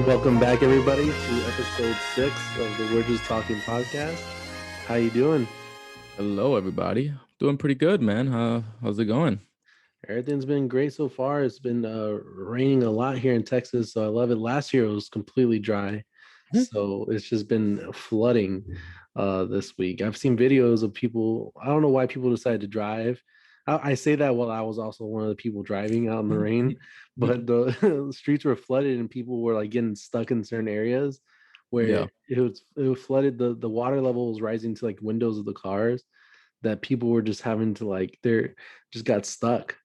Welcome back, everybody, to episode 6 of the We're Just Talking podcast. How you doing? Hello, everybody. Doing pretty good, man. How's it going? Everything's been great so far. It's been raining a lot here in Texas, so I love it. Last year it was completely dry, so it's just been flooding this week. I've seen videos of people. I don't know why people decide to drive. I say that while I was also one of the people driving out in the rain, but the streets were flooded and people were like getting stuck in certain areas Yeah, where it was flooded. The water level was rising to like windows of the cars that people were just having to like they're just got stuck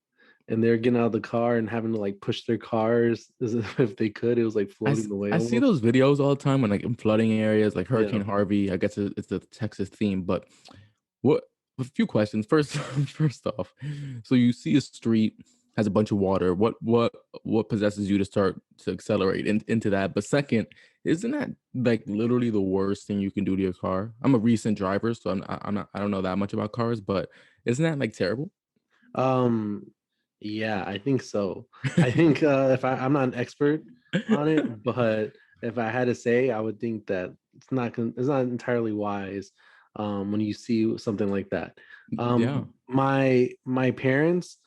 and they're getting out of the car and having to like push their cars as if they could. It was like I, floating s- away I see almost. those videos all the time when like in flooding areas, like Yeah. Hurricane Harvey. I guess it's the Texas theme, but what? A few questions. First, first off, so you see a street has a bunch of water. What possesses you to start to accelerate into that? But second, isn't that like literally the worst thing you can do to your car? I'm a recent driver, so I don't know that much about cars, but isn't that like terrible? Um, yeah, I think so. I think if I'm not an expert on it, but if I had to say, I would think that it's not entirely wise when you see something like that. Yeah. My parents,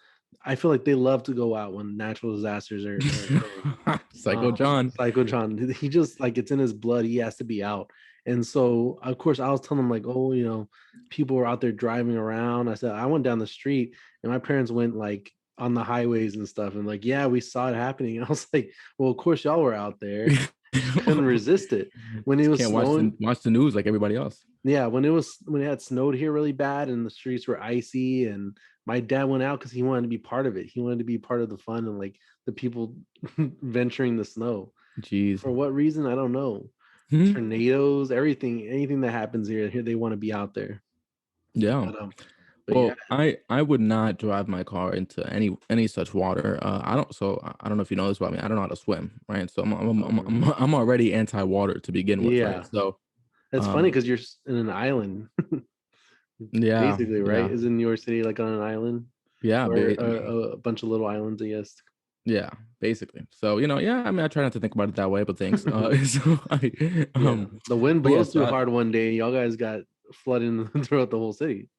I feel like they love to go out when natural disasters are occurring. Psycho John. Psycho John, he just like it's in his blood. He has to be out. And so, of course, I was telling him like, oh, people were out there driving around. I said I went down the street, and my parents went like on the highways and stuff, and like, yeah, we saw it happening. And I was like, well, of course, y'all were out there. You just couldn't resist it when it Just was can't watch the snowing. watch the news like everybody else. Yeah, when it had snowed here really bad and the streets were icy, and my dad went out because he wanted to be part of it. He wanted to be part of the fun and like the people venturing the snow. Jeez. For what reason? I don't know. Tornadoes, everything, anything that happens here they want to be out there. Yeah. But yeah, Well, I would not drive my car into any such water. I don't. So I don't know if you know this about me. I don't know how to swim, right? So I'm already anti-water to begin with, right? yeah. So, That's funny um, because you're in an island, yeah, basically, right? yeah, Isn't New York City like on an island yeah, or a bunch of little islands? I guess. yeah, basically. So yeah. I mean, I try not to think about it that way, but thanks. Yeah, the wind But yeah, blows too hard one day. Y'all guys got flooding throughout the whole city.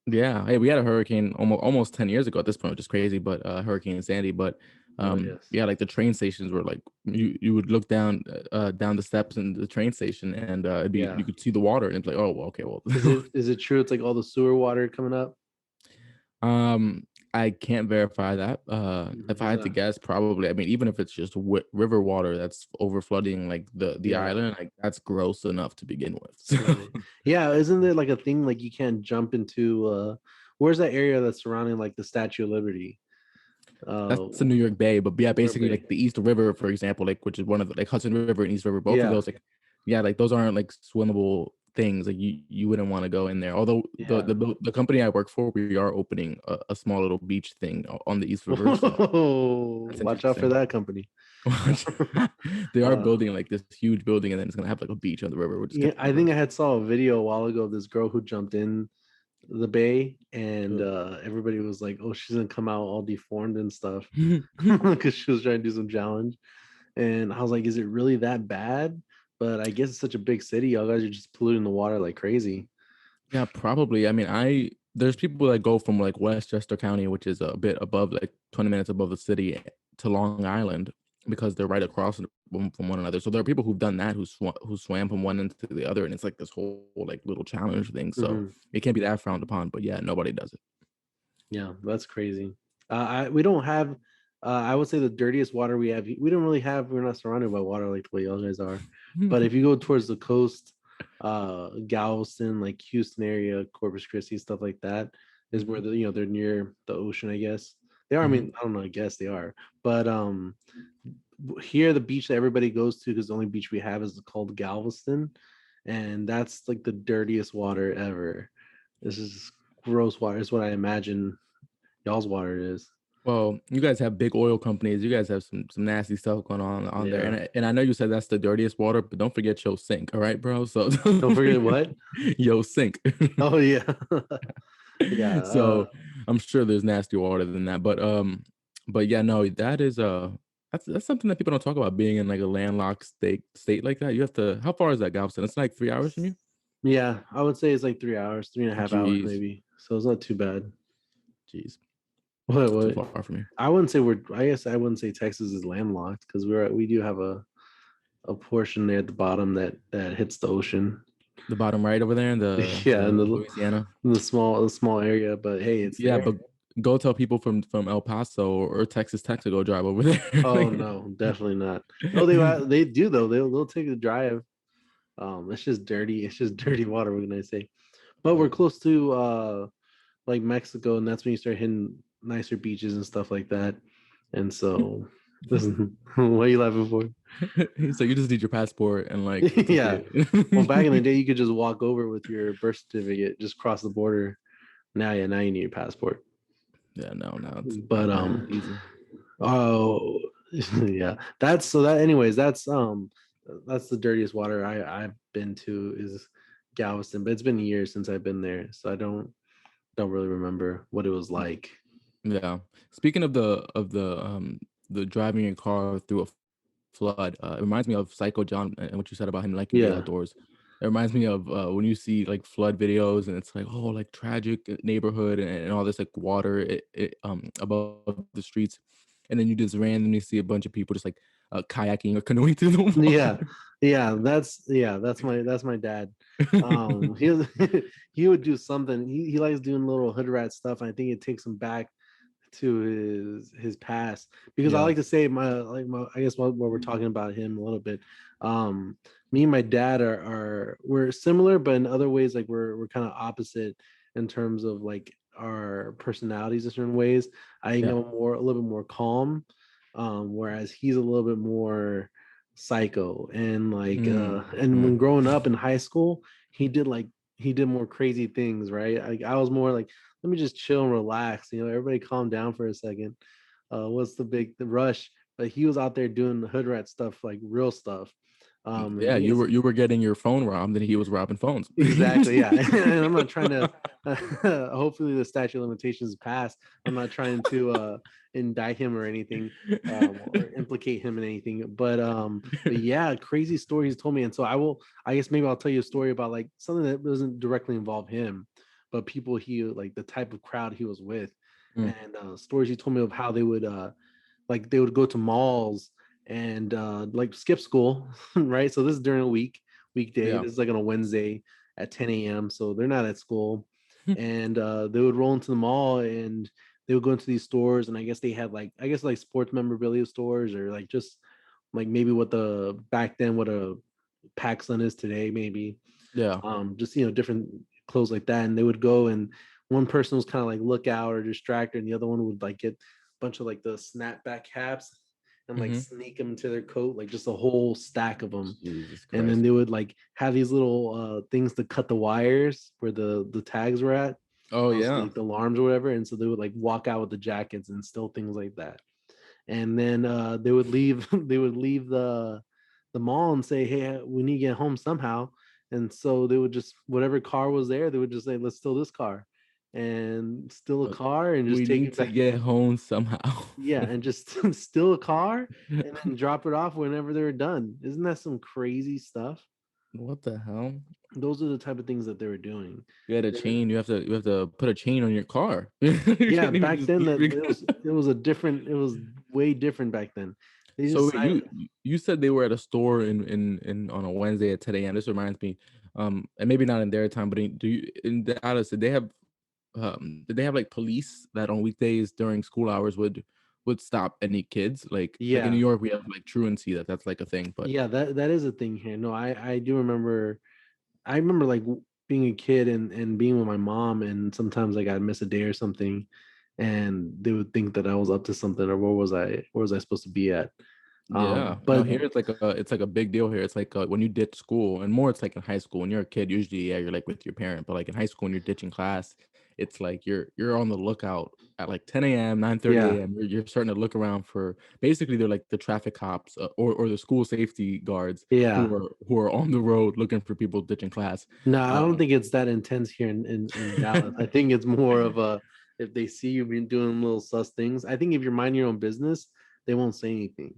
yeah. Hey, we had a hurricane almost 10 years ago at this point, which is crazy, but Hurricane Sandy. But Oh yes. yeah, like the train stations were like you would look down the steps in the train station and it'd be Yeah. you could see the water and it's like, oh well, okay, well Is it true? It's like all the sewer water coming up. um I can't verify that. If I had to Yeah. guess, probably. I mean, even if it's just river water that's over flooding like the Yeah. island, like that's gross enough to begin with. Really. Yeah. Isn't there like a thing like you can't jump into? Where's that area that's surrounding like the Statue of Liberty? Uh, That's the New York Bay, but yeah, New York basically Bay. like the East River, for example, like which is one of the like Hudson River and East River, both of Yeah. those like yeah, like those aren't like swimmable things. Like you wouldn't want to go in there. Although Yeah. the company I work for, we are opening a small little beach thing on the East River, so Whoa, that's watch out for interesting. that company. They are uh, building like this huge building, and then it's gonna have like a beach on the river, which is yeah, kind I of think I had saw a video a while ago of this girl who jumped in the bay, and cool. everybody was like, "Oh, she's gonna come out all deformed and stuff," because she was trying to do some challenge. And I was like, "Is it really that bad?" But I guess it's such a big city. Y'all guys are just polluting the water like crazy. Yeah, probably. I mean, there's people that go from like Westchester County, which is a bit above, like 20 minutes above the city, to Long Island because they're right across from one another. So there are people who've done that who swam from one end to the other, and it's like this whole like little challenge thing. So Mhm. it can't be that frowned upon. But yeah, nobody does it. Yeah, that's crazy. We don't have. I would say the dirtiest water we have. We don't really have. We're not surrounded by water like the way y'all guys are. But if you go towards the coast, Galveston, like Houston area, Corpus Christi, stuff like that, is where Mhm, they're near the ocean. I guess they are. I mhm. mean, I don't know. I guess they are. But here the beach that everybody goes to, because the only beach we have is called Galveston, and that's like the dirtiest water ever. This is gross water. Is what I imagine y'all's water is. Well, you guys have big oil companies. You guys have some nasty stuff going on there, Yeah. and I know you said that's the dirtiest water, but don't forget Yo Sink, all right, bro. So Don't forget what? Yo Sink. Oh yeah. Yeah. So I'm sure there's nastier water than that, but yeah, no, that is That's something that people don't talk about, being in like a landlocked state like that. You have to. How far is that, Galveston? It's like 3 hours from you. Yeah, I would say it's like 3 hours, 3.5 hours Jeez, maybe. So it's not too bad. jeez, What? it's too What? far from you. I wouldn't say we're. I guess I wouldn't say Texas is landlocked because we do have a portion there at the bottom that hits the ocean. The bottom right over there in Yeah, the Louisiana. in the small area, but hey, it's Yeah, there. but go tell people from El Paso or Texas Tech to go drive over there. Oh no, definitely not. No, they do though. They'll take a drive. It's just dirty. It's just dirty water. What can I say? But we're close to like Mexico, and that's when you start hitting nicer beaches and stuff like that. And so, listen, what are you laughing for? So you just need your passport and like a Yeah. ticket. Well, back in the day, you could just walk over with your birth certificate, just cross the border. Now, yeah, now you need your passport. Yeah, no, it's But easy. oh, yeah. That's so that. Anyways, that's the dirtiest water I've been to is Galveston, but it's been years since I've been there, so I don't really remember what it was like. Yeah. Speaking of the driving your car through a flood, it reminds me of Psycho John and what you said about him liking the Yeah, outdoors. It reminds me of when you see like flood videos and it's like, oh, like tragic neighborhood and all this like water above the streets, and then you just randomly see a bunch of people just like kayaking or canoeing through the yeah, water. that's my dad. He was, he would do something. He likes doing little hood rat stuff. And I think it takes him back to his past because I Yeah, like to say my I guess what we're talking about him a little bit. Me and my dad are we're similar, but in other ways like we're kind of opposite in terms of like our personalities in certain ways. I think yeah. I'm a little bit more calm, whereas he's a little bit more psycho and like and when Mm. growing up in high school he did more crazy things, right? Like I was more like let me just chill and relax. You know, everybody calm down for a second. What's the rush? But he was out there doing the hood rat stuff, like real stuff. And Yeah, he has you were getting your phone robbed, and he was robbing phones. exactly, yeah. And I'm not trying to. Hopefully, the statute of limitations is passed. I'm not trying to indict him or anything, or implicate him in anything. But yeah, crazy stories told me, and so I will. I guess maybe I'll tell you a story about like something that doesn't directly involve him, but people he like the type of crowd he was with, Mm, and stories he told me of how they would like they would go to malls and like skip school, right? So this is during a weekday. yeah. This is like on a Wednesday at 10 a.m. So they're not at school, and they would roll into the mall and they would go into these stores, and I guess they had like I guess like sports memorabilia stores or like just like maybe what the back then what a PacSun is today, maybe Yeah. just different clothes like that, and they would go and one person was kind of like lookout or distracted, and the other one would like get a bunch of like the snapback caps and like Mhm. sneak them into their coat, like just a whole stack of them, Jesus and then Christ. they would like have these little things to cut the wires where the tags were at, Oh, those yeah. like the alarms or whatever, and so they would like walk out with the jackets and still things like that, and then they would leave they would leave the mall and say, hey, we need to get home somehow, and so they would just whatever car was there they would just say let's steal this car and steal a Uh, car and just we take need it to back. get home somehow. Yeah, and just steal a car and then drop it off whenever they were done. Isn't that some crazy stuff? What the hell? Those are the type of things that they were doing. You had a chain, you have to put a chain on your car. You Yeah, can't even back just then that leave it was a different it was way different back then. They So wait, decided you said they were at a store in on a Wednesday at 10 a.m. This reminds me, and maybe not in their time, but in Dallas, did they have like police that on weekdays during school hours would stop any kids? Like in New yeah. York, we have like truancy that's like a thing, but Yeah, that is a thing here. No, I do remember. I remember like being a kid and being with my mom, and sometimes like I'd miss a day or something, and they would think that I was up to something or where was I supposed to be at? yeah, no, But here it's like a big deal here. It's like when you ditch school, and more it's like in high school. When you're a kid, usually yeah, you're like with your parent, but like in high school, when you're ditching class, it's like you're on the lookout at like 10 a.m., 9:30 yeah, a.m. You're starting to look around for basically they're like the traffic cops or the school safety guards yeah. who are on the road looking for people ditching class. No, I don't Um, think it's that intense here in Dallas. I think it's more of a if they see you been doing little sus things. I think if you're minding your own business, they won't say anything.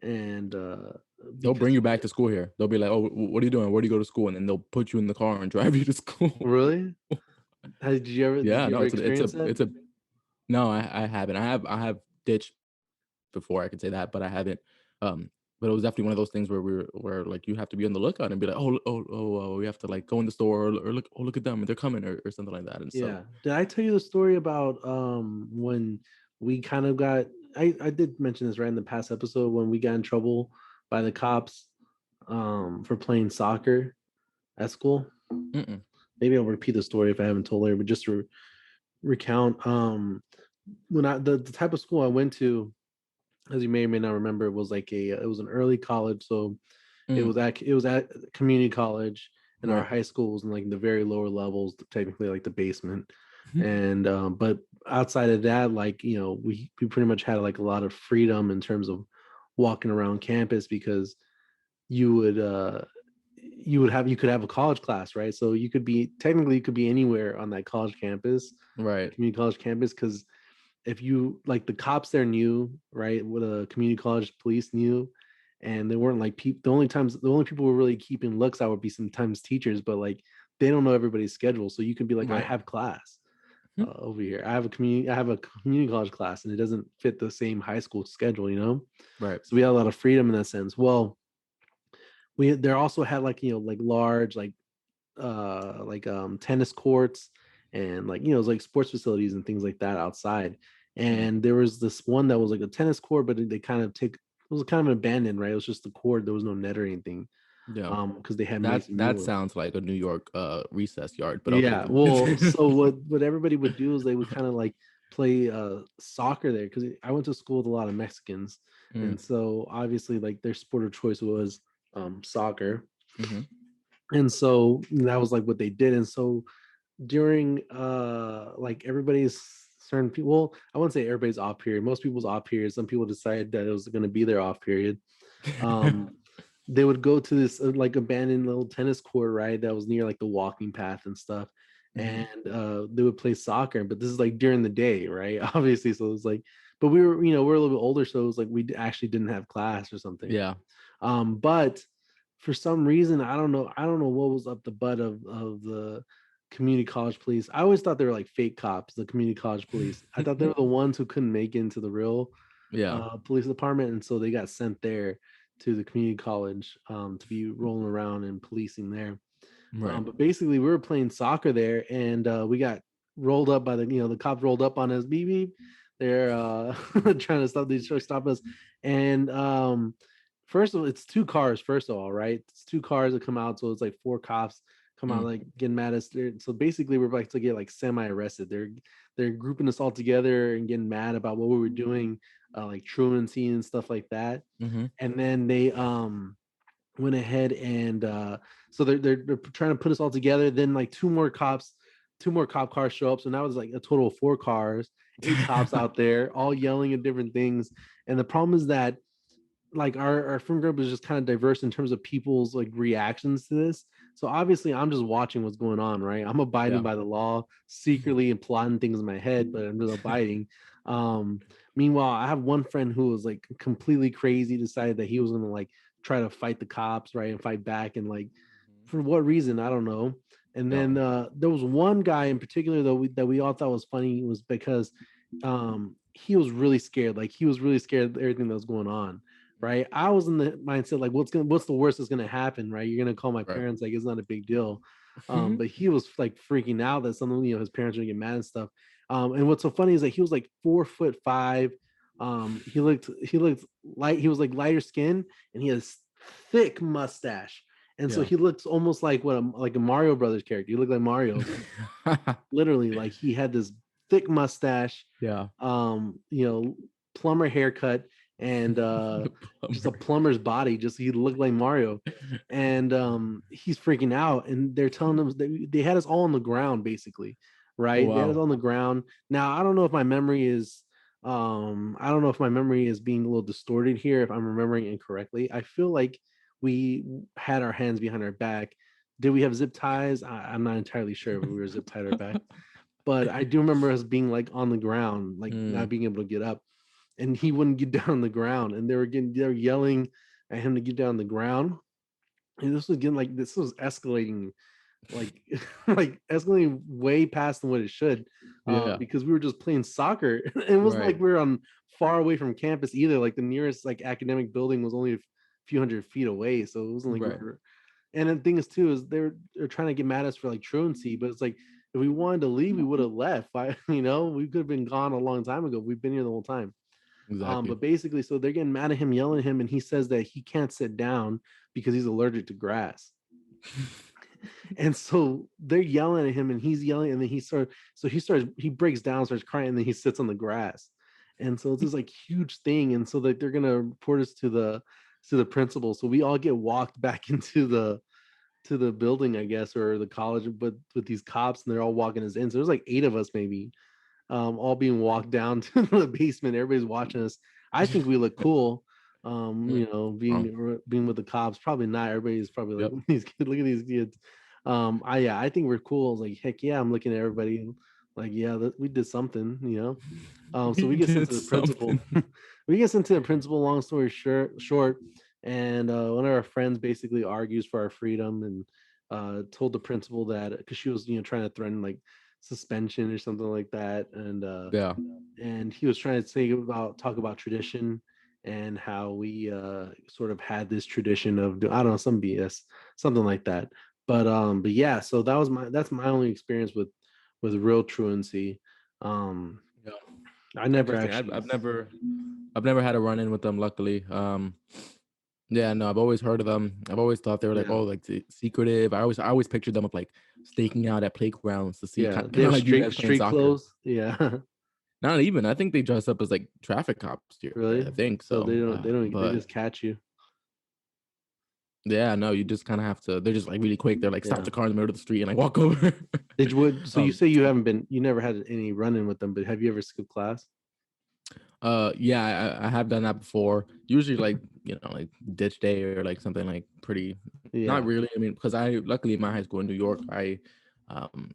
And They'll because bring you back to school here. They'll be like, "Oh, what are you doing? Where do you go to school?" And then they'll put you in the car and drive you to school. really, did Yeah, you no, ever it's a experience that? it's a no, I haven't. I have ditched before, I could say that, but I haven't. But it was definitely one of those things where where like you have to be on the lookout and be like, we have to like go in the store or look, oh look at them, they're coming or something like that. And so, Yeah. Did I tell you the story about when we kind of got I did mention this right in the past episode when we got in trouble by the cops for playing soccer at school? mm-mm. Maybe I'll repeat the story if I haven't told her, but just to recount when the type of school I went to, as you may or may not remember, it was like it was an early college, so Mm, it was at community college, and our right. high school was in like the very lower levels, technically like the basement. Mhm. And but outside of that, like we pretty much had like a lot of freedom in terms of walking around campus because you would you could have a college class, right? So you could be technically you could be anywhere on that college campus, Right. community college campus, because if you like the cops there knew, right, what a community college police knew, and they weren't like people. The only people who were really keeping looks out would be sometimes teachers, but like they don't know everybody's schedule, so you could be like, I Right. have class Mhm. over here. I have a community college class, and it doesn't fit the same high school schedule, you know. Right. So we had a lot of freedom in that sense. Well, we there also had like like large tennis courts and like it was like sports facilities and things like that outside. Mm. And there was this one that was like a tennis court, but they kind of take it was kind of abandoned, right? It was just the court. There was no net or anything. Yeah. Because they had That Mason that Mueller. sounds like a New York recess yard, but okay. Yeah. Well, so what everybody would do is they would kind of like play soccer there because I went to school with a lot of Mexicans, Mm, and so obviously like their sport of choice was soccer. mhm. And so that was like what they did. And so during like everybody's certain people, well, I wouldn't say everybody's off period, most people's off period, some people decided that it was going to be their off period. um they would go to this like abandoned little tennis court, right, that was near like the walking path and stuff. Mhm. And they would play soccer, but this is like during the day, right? Obviously, so it was like, but we were we're a little bit older, so it was like actually didn't have class or something. Yeah. But for some reason, I don't know what was up the butt of the community college police. I always thought they were like fake cops, the community college police. I thought they were the ones who couldn't make it into the real Yeah. police department, and so they got sent there to the community college to be rolling around and policing there. Right. But basically, we were playing soccer there, and we got rolled up by the cops rolled up on us. Beep beep. They're trying to stop us. And first of all, it's two cars. First of all, right? It's two cars that come out, so it's like four cops come out Mm, like getting mad at us. So basically, we're about to get like semi arrested. They're grouping us all together and getting mad about what we were doing, like truancy and stuff like that. mhm. And then they went ahead and so they're trying to put us all together. Then like two more cop cars show up. So now it's like a total of four cars, eight cops out there, all yelling at different things. And the problem is that like our friend group is just kind of diverse in terms of people's like reactions to this. So obviously I'm just watching what's going on, right? I'm abiding Yeah. by the law, secretly and plotting things in my head, but I'm just abiding. Um, Meanwhile, I have one friend who was like completely crazy, decided that he was gonna like try to fight the cops, right? And fight back and like for what reason, I don't know. And Yeah. then there was one guy in particular though that we all thought was funny was because he was really scared. Like he was really scared of everything that was going on, right? I was in the mindset like, what's the worst that's gonna happen, right? You're gonna call my Right. parents, like it's not a big deal. Mhm. But he was like freaking out that something, his parents are gonna get mad and stuff. And what's so funny is that he was like 4'5". He looked light. He was like lighter skin, and he has thick mustache. And so Yeah. he looks almost like like a Mario Brothers character. He looked like Mario, literally. Like he had this thick mustache, Yeah. you know, plumber haircut, and just a Plumber. plumber's body. Just he looked like Mario, and he's freaking out. And they're telling him they had us all on the ground, basically, Oh, right? They had us wow. on the ground. Now I don't know if my memory is. I don't know if my memory is being a little distorted here. If I'm remembering incorrectly, I feel like we had our hands behind our back. Did we have zip ties? I'm not entirely sure if we were zip tied our back, but I do remember us being like on the ground, like not Mm, being able to get up. and he wouldn't get down on the ground, and they were yelling at him to get down on the ground. And this was getting like this was escalating like like escalating way past than what it should, Yeah. because we were just playing soccer. It wasn't like Right. we were on far away from campus either. Like the nearest like academic building was only a few hundred feet away, so it wasn't like we Right. were. And the thing is too is they're trying to get mad at us for like truancy, but it's like if we wanted to leave, we would have left. We could have been gone a long time ago. We've been here the whole time. Exactly. But basically, so they're getting mad at him, yelling at him, and he says that he can't sit down because he's allergic to grass. And so they're yelling at him, and he's yelling, and then he breaks down, starts crying, and then he sits on the grass. And so it's this like huge thing. And so like they're gonna report us to the principal. So we all get walked back to the building, I guess, or the college, but with these cops, and they're all walking us in. So there's like 8 of us maybe, all being walked down to the basement. Everybody's watching us. I think we look cool. Mm, wrong. Being with the cops, probably not. Everybody's probably Yep. like, these kids, look at these kids. I think we're cool. I was like, heck yeah, I'm looking at everybody like, yeah, we did something. So we We get sent did to the principal. something. We get sent to the principal. Long story short, and one of our friends basically argues for our freedom, and told the principal that because she was trying to threaten like suspension or something like that, Yeah. and he was trying to talk about tradition and how we sort of had this tradition of I don't know, some BS, something like that. But yeah, so that's my only experience with real truancy. um Yeah. I never Interesting. actually. I've never had a run in with them. Luckily. Yeah. No. I've always heard of them. I've always thought they were like, Yeah, oh, like secretive. I always pictured them with like staking out at playgrounds to see yeah, kind they of have like you street guys playing street soccer. clothes. Yeah. Not even. I think they dress up as like traffic cops here. I Really. think So so. they But just catch you. yeah, no, you just kind of have to. They're just like really quick. They're like, stop Yeah. the car in the middle of the street and like walk over. So you um, say you never had any run-in with them, but have you ever skipped class? yeah, I have done that before. Usually, like like ditch day or like something like pretty. Not Yeah. really. I mean, because I luckily in my high school in New York, I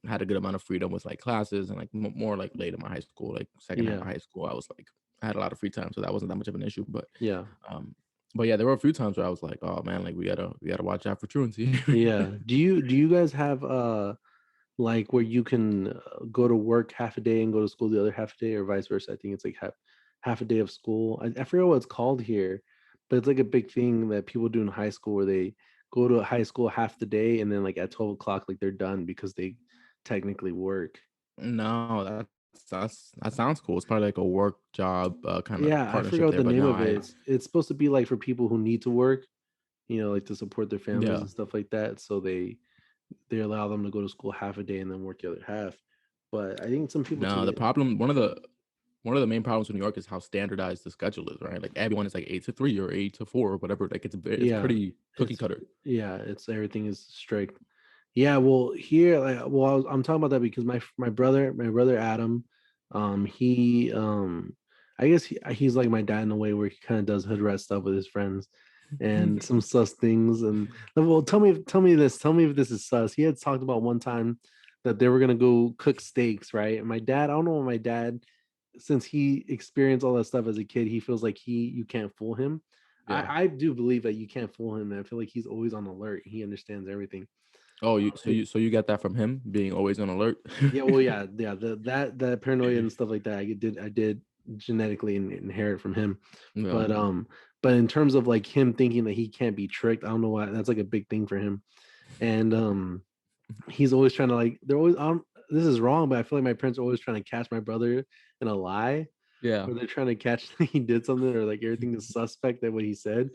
had a good amount of freedom with like classes and like more like late in my high school, like second half of Yeah. high school, I was like I had a lot of free time, so that wasn't that much of an issue. Yeah. Um, but yeah, there were a few times where I was like, oh man, like we gotta watch out for truancy. Yeah. Do you guys have like where you can go to work half a day and go to school the other half a day, or vice versa? I think it's like half a day of school. I forget what it's called here, but it's like a big thing that people do in high school where they go to high school half the day, and then like at 12 o'clock, like they're done because they technically work. No, that sounds cool. It's probably like a work job kind of Yeah, I forgot partnership what there, the but name no, of it I is. It's supposed to be like for people who need to work, like to support their families yeah. and stuff like that. So they allow them to go to school half a day and then work the other half. But I think some people No, take the it. problem one of the main problems with New York is how standardized the schedule is, right? Like everyone is like 8 to 3 or 8 to 4 or whatever. Like it's Yeah, pretty cookie it's cutter. it's everything is strict. Yeah, well, here, like, well, I'm talking about that because my brother Adam, he, I guess he's like my dad in a way where he kind of does hood rat stuff with his friends, and some sus things. And well, tell me if this is sus. He had talked about one time that they were gonna go cook steaks, right? And my dad, I don't know, my dad, since he experienced all that stuff as a kid, he feels like you can't fool him. Yeah. I do believe that you can't fool him, and I feel like he's always on alert. He understands everything. Oh, you Uh, so you so you get that from him being always on alert. yeah, well, yeah. That paranoia and stuff like that, I did genetically inherit from him. Yeah. But in terms of like him thinking that he can't be tricked, I don't know why that's like a big thing for him. And he's always trying to like they're always this is wrong, but I feel like my parents are always trying to catch my brother in a lie, Yeah. where they're trying to catch that he did something, or like everything is suspect that what he said.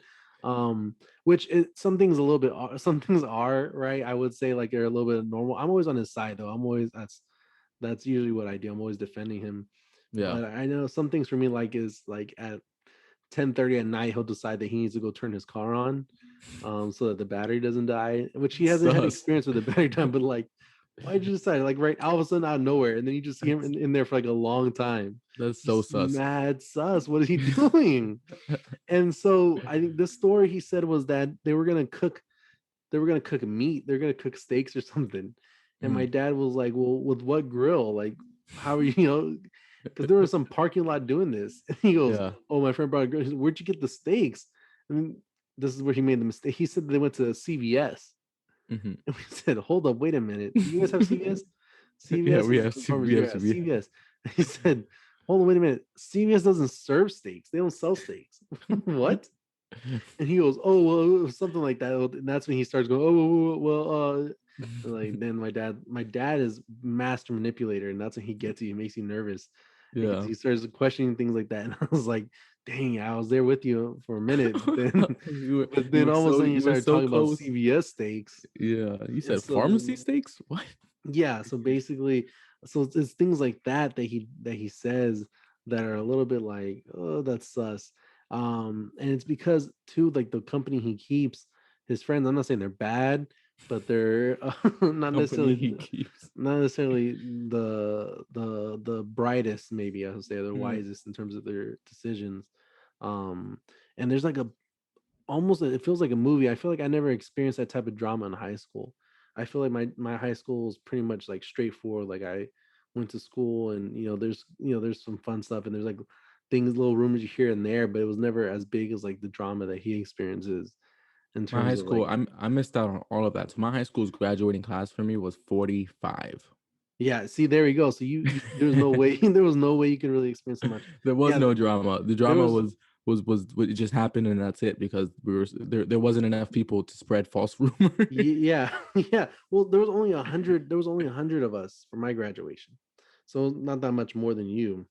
Which some things a little bit some things are right. I would say like they're a little bit normal. I'm always on his side though. I'm always that's usually what I do. I'm always defending him. Yeah. But I know some things for me like is like at 10:30 at night he'll decide that he needs to go turn his car on, so that the battery doesn't die, which he hasn't had Sus. experience with the battery time. But like, why'd you decide? Like right all of a sudden out of nowhere, and then you just see him in there for like a long time. That's so Just sus. mad sus. What is he doing? And so I think the story he said was that they were gonna cook meat, they're gonna cook steaks or something. And my Mm. dad was like, well, with what grill? Like, how are you, because there was some parking lot doing this. And he goes, Yeah. "Oh, my friend brought a girl." He said, "Where'd you get the steaks?" And this is where he made the mistake. He said they went to CVS. Mhm. And we said, "Hold up, wait a minute. Do you guys have CVS?" Yeah, CVS we is have the C farmers. we have Yeah, CB. CVS. He said, "Hold on, wait a minute. CVS doesn't serve steaks. They don't sell steaks." What? And he goes, "Oh, well, it was something like that." And that's when he starts going, "Oh, well, like then my dad is master manipulator, and that's when he gets you. He makes you nervous because Yeah. he starts questioning things like that. And I was like, "Dang, I was there with you for a minute, but then, but You then were all of a so sudden you you were started so talking about close. CVS steaks." Yeah. You And said pharmacy so steaks? What? yeah, so basically, so it's things like that that he says that are a little bit like, oh, that's sus. And it's because too, like the company he keeps, his friends. I'm not saying they're bad, but they're not Company necessarily he keeps. the brightest. Maybe I would say the Mm. wisest in terms of their decisions. Um, and there's like a almost it feels like a movie. I feel like I never experienced that type of drama in high school. I feel like my high school is pretty much like straightforward. Like I went to school and there's some fun stuff and there's like things, little rumors you hear and there, but it was never as big as like the drama that he experiences in My high terms of school, like I missed out on all of that. So my high school's graduating class for me was 45. yeah, see there we go. So you there's no way there was no way you could really experience so much. There was Yeah, no drama. The there drama was was it just happened and that's it because we were there wasn't enough people to spread false rumors. yeah, yeah. Well, there was only 100 of us for my graduation. So not that much more than you.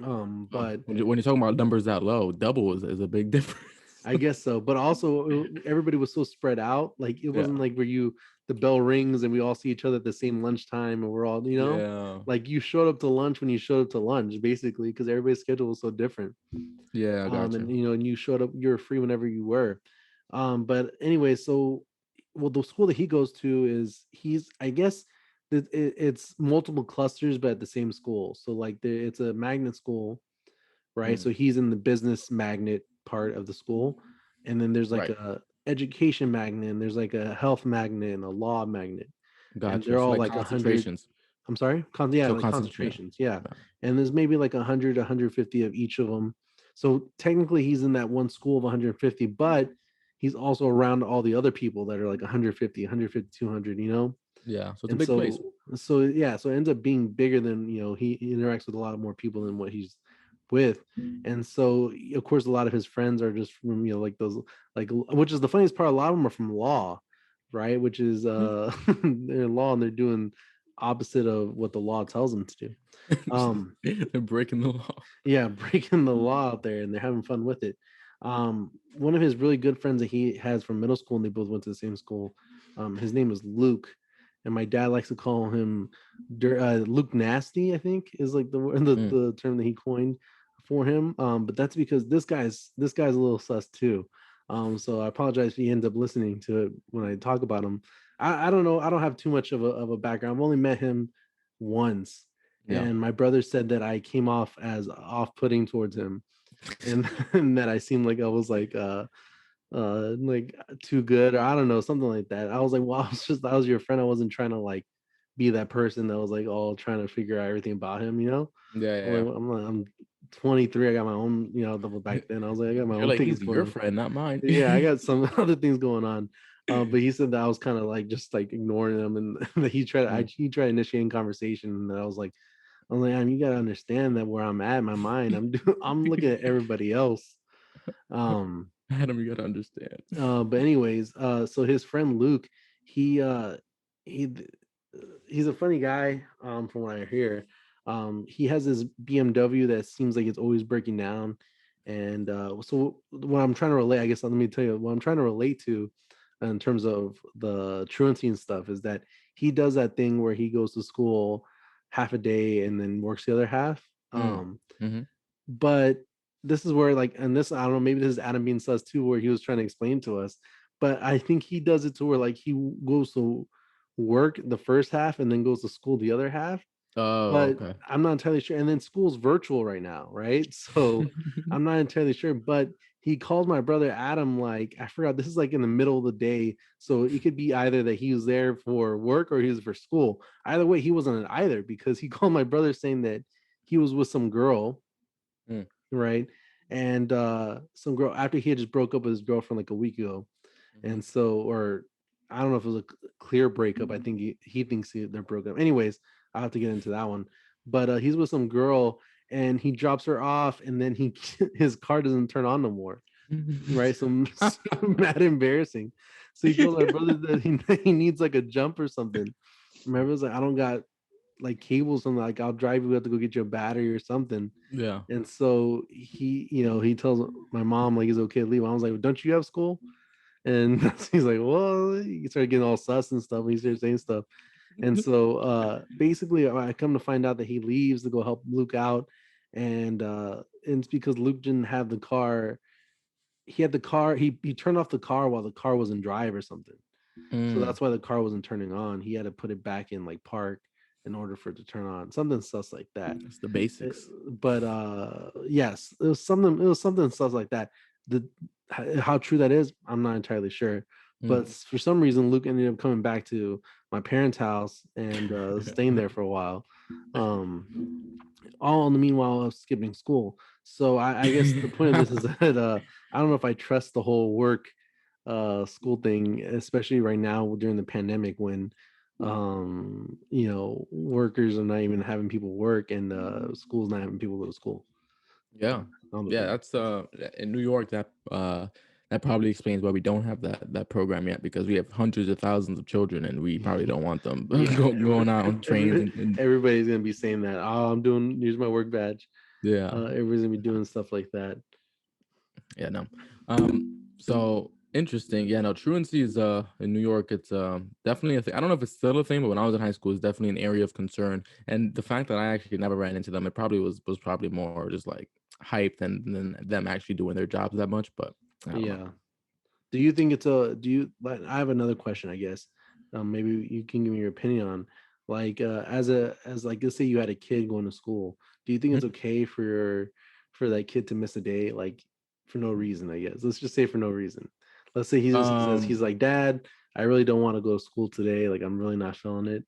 Oh, But when you're talking about numbers that low, double is a big difference. I guess so. But also, everybody was so spread out. Like it Yeah. wasn't like where the bell rings and we all see each other at the same lunchtime, and we're all, Yeah. like you showed up to lunch when you showed up to lunch, basically, because everybody's schedule was so different. Yeah, I got And you. and you showed up, you were free whenever you were. But anyway, so well, the school that he goes to I guess it's multiple clusters, but at the same school. So like it's a magnet school, right? Mm, So he's in the business magnet part of the school, and then there's like right. a education magnet, and there's like a health magnet and a law magnet, and Got you. they're So all like like 100. concentrations. I'm sorry, yeah, So like concent yeah. concentrations, yeah, Yeah. and there's maybe like 100, 150 of each of them. So technically, he's in that one school of 150, but he's also around all the other people that are like 150, 150, 200, Yeah. So it's a and big place. so yeah, so it ends up being bigger than he interacts with a lot more people than what he's with. And so of course a lot of his friends are just from like those, like, which is the funniest part, a lot of them are from law, right? Which is Mhm. they're in law and they're doing opposite of what the law tells them to do. um They're breaking the law. yeah, breaking the law out there and they're having fun with it. One of his really good friends that he has from middle school, and they both went to the same school, his name is Luke, and my dad likes to call him Luke Nasty, I think is like Mm, the term that he coined for him. But that's because this guy's a little sus too. So I apologize if he ends up listening to it when I talk about him. I don't know, I don't have too much of a background. I've only met him once, yeah. and my brother said that I came off as off-putting towards him, and, and that I seemed like I was like too good, or I don't know, something like that. I was like, well, I was your friend. I wasn't trying to like be that person that was like all trying to figure out everything about him. Yeah, I'm yeah, like, I'm 23. I got my own, double yeah. back then. I was like, I got my You're own like, things he's going your on. friend, not mine. Yeah, I got some other things going on. But he said that I was kind of like just like ignoring him, and that Mm. he tried initiating conversation, and that I was like, you gotta understand that where I'm at in my mind, I'm looking at everybody else. Um, Adam, you gotta understand. but anyways, so his friend Luke, he he he's a funny guy, from what I hear. He has this BMW that seems like it's always breaking down. And so what I'm trying to relate, I guess let me tell you what I'm trying to relate to in terms of the truancy and stuff is that he does that thing where he goes to school half a day and then works the other half. Mm. Hmm. But this is where like, and this, I don't know, maybe this is Adam being sus too, where he was trying to explain to us, but I think he does it to where like he goes to work the first half and then goes to school the other half. Oh, But okay. I'm not entirely sure. And then school's virtual right now, right? So I'm not entirely sure. But he called my brother Adam, like, I forgot, this is like in the middle of the day. So it could be either that he was there for work or he was for school. Either way, he wasn't at either because he called my brother saying that he was with some girl, Mm, right? And some girl after he had just broke up with his girlfriend like a week ago, mhm. and so or I don't know if it was a clear breakup. I think he thinks they're broken up. Anyways, I'll have to get into that one. But he's with some girl and he drops her off, and then he his car doesn't turn on no more. Right, so mad embarrassing. So he told our brother that he needs like a jump or something. Remember, it was like I don't got like cables, and like I'll drive you. We have to go get you a battery or something. Yeah. And so he tells my mom like it's okay to leave. I was like, don't you have school? And he's like, well, he started getting all sus and stuff. He started saying stuff. And so basically I come to find out that he leaves to go help Luke out. And it's because Luke didn't have the car. He had the car, he turned off the car while the car was in drive or something. So Mm, that's why the car wasn't turning on. He had to put it back in like park in order for it to turn on. Something sus like that. that's the basics. But yes, it was something sus like that. The how true that is, I'm not entirely sure. Mm. But for some reason, Luke ended up coming back to my parents' house and staying there for a while. Um, all in the meanwhile of skipping school. So I guess the point of this is that I don't know if I trust the whole work school thing, especially right now during the pandemic when workers are not even having people work and schools not having people go to school. Yeah. I don't Yeah, know. that's in New York that probably explains why we don't have that program yet, because we have hundreds of thousands of children and we probably don't want them Yeah, going out on trains and everybody's gonna be saying that. Oh, I'm doing. Here's my work badge. yeah. Everybody's gonna be doing stuff like that. Yeah, no. So interesting. Yeah, no, truancy is in New York, it's definitely a thing. I don't know if it's still a thing, but when I was in high school, it's definitely an area of concern. And the fact that I actually never ran into them, it probably was probably more just like hype than them actually doing their jobs that much. But I don't know. Yeah. Do you think it's a? Do you? Like, I have another question. I guess. Maybe you can give me your opinion on, like, as like, let's say you had a kid going to school. Do you think it's Mhm. okay for that kid to miss a day, like, for no reason? I guess. Let's just say for no reason. Let's say he says he's Um like, Dad, I really don't want to go to school today. Like, I'm really not feeling it.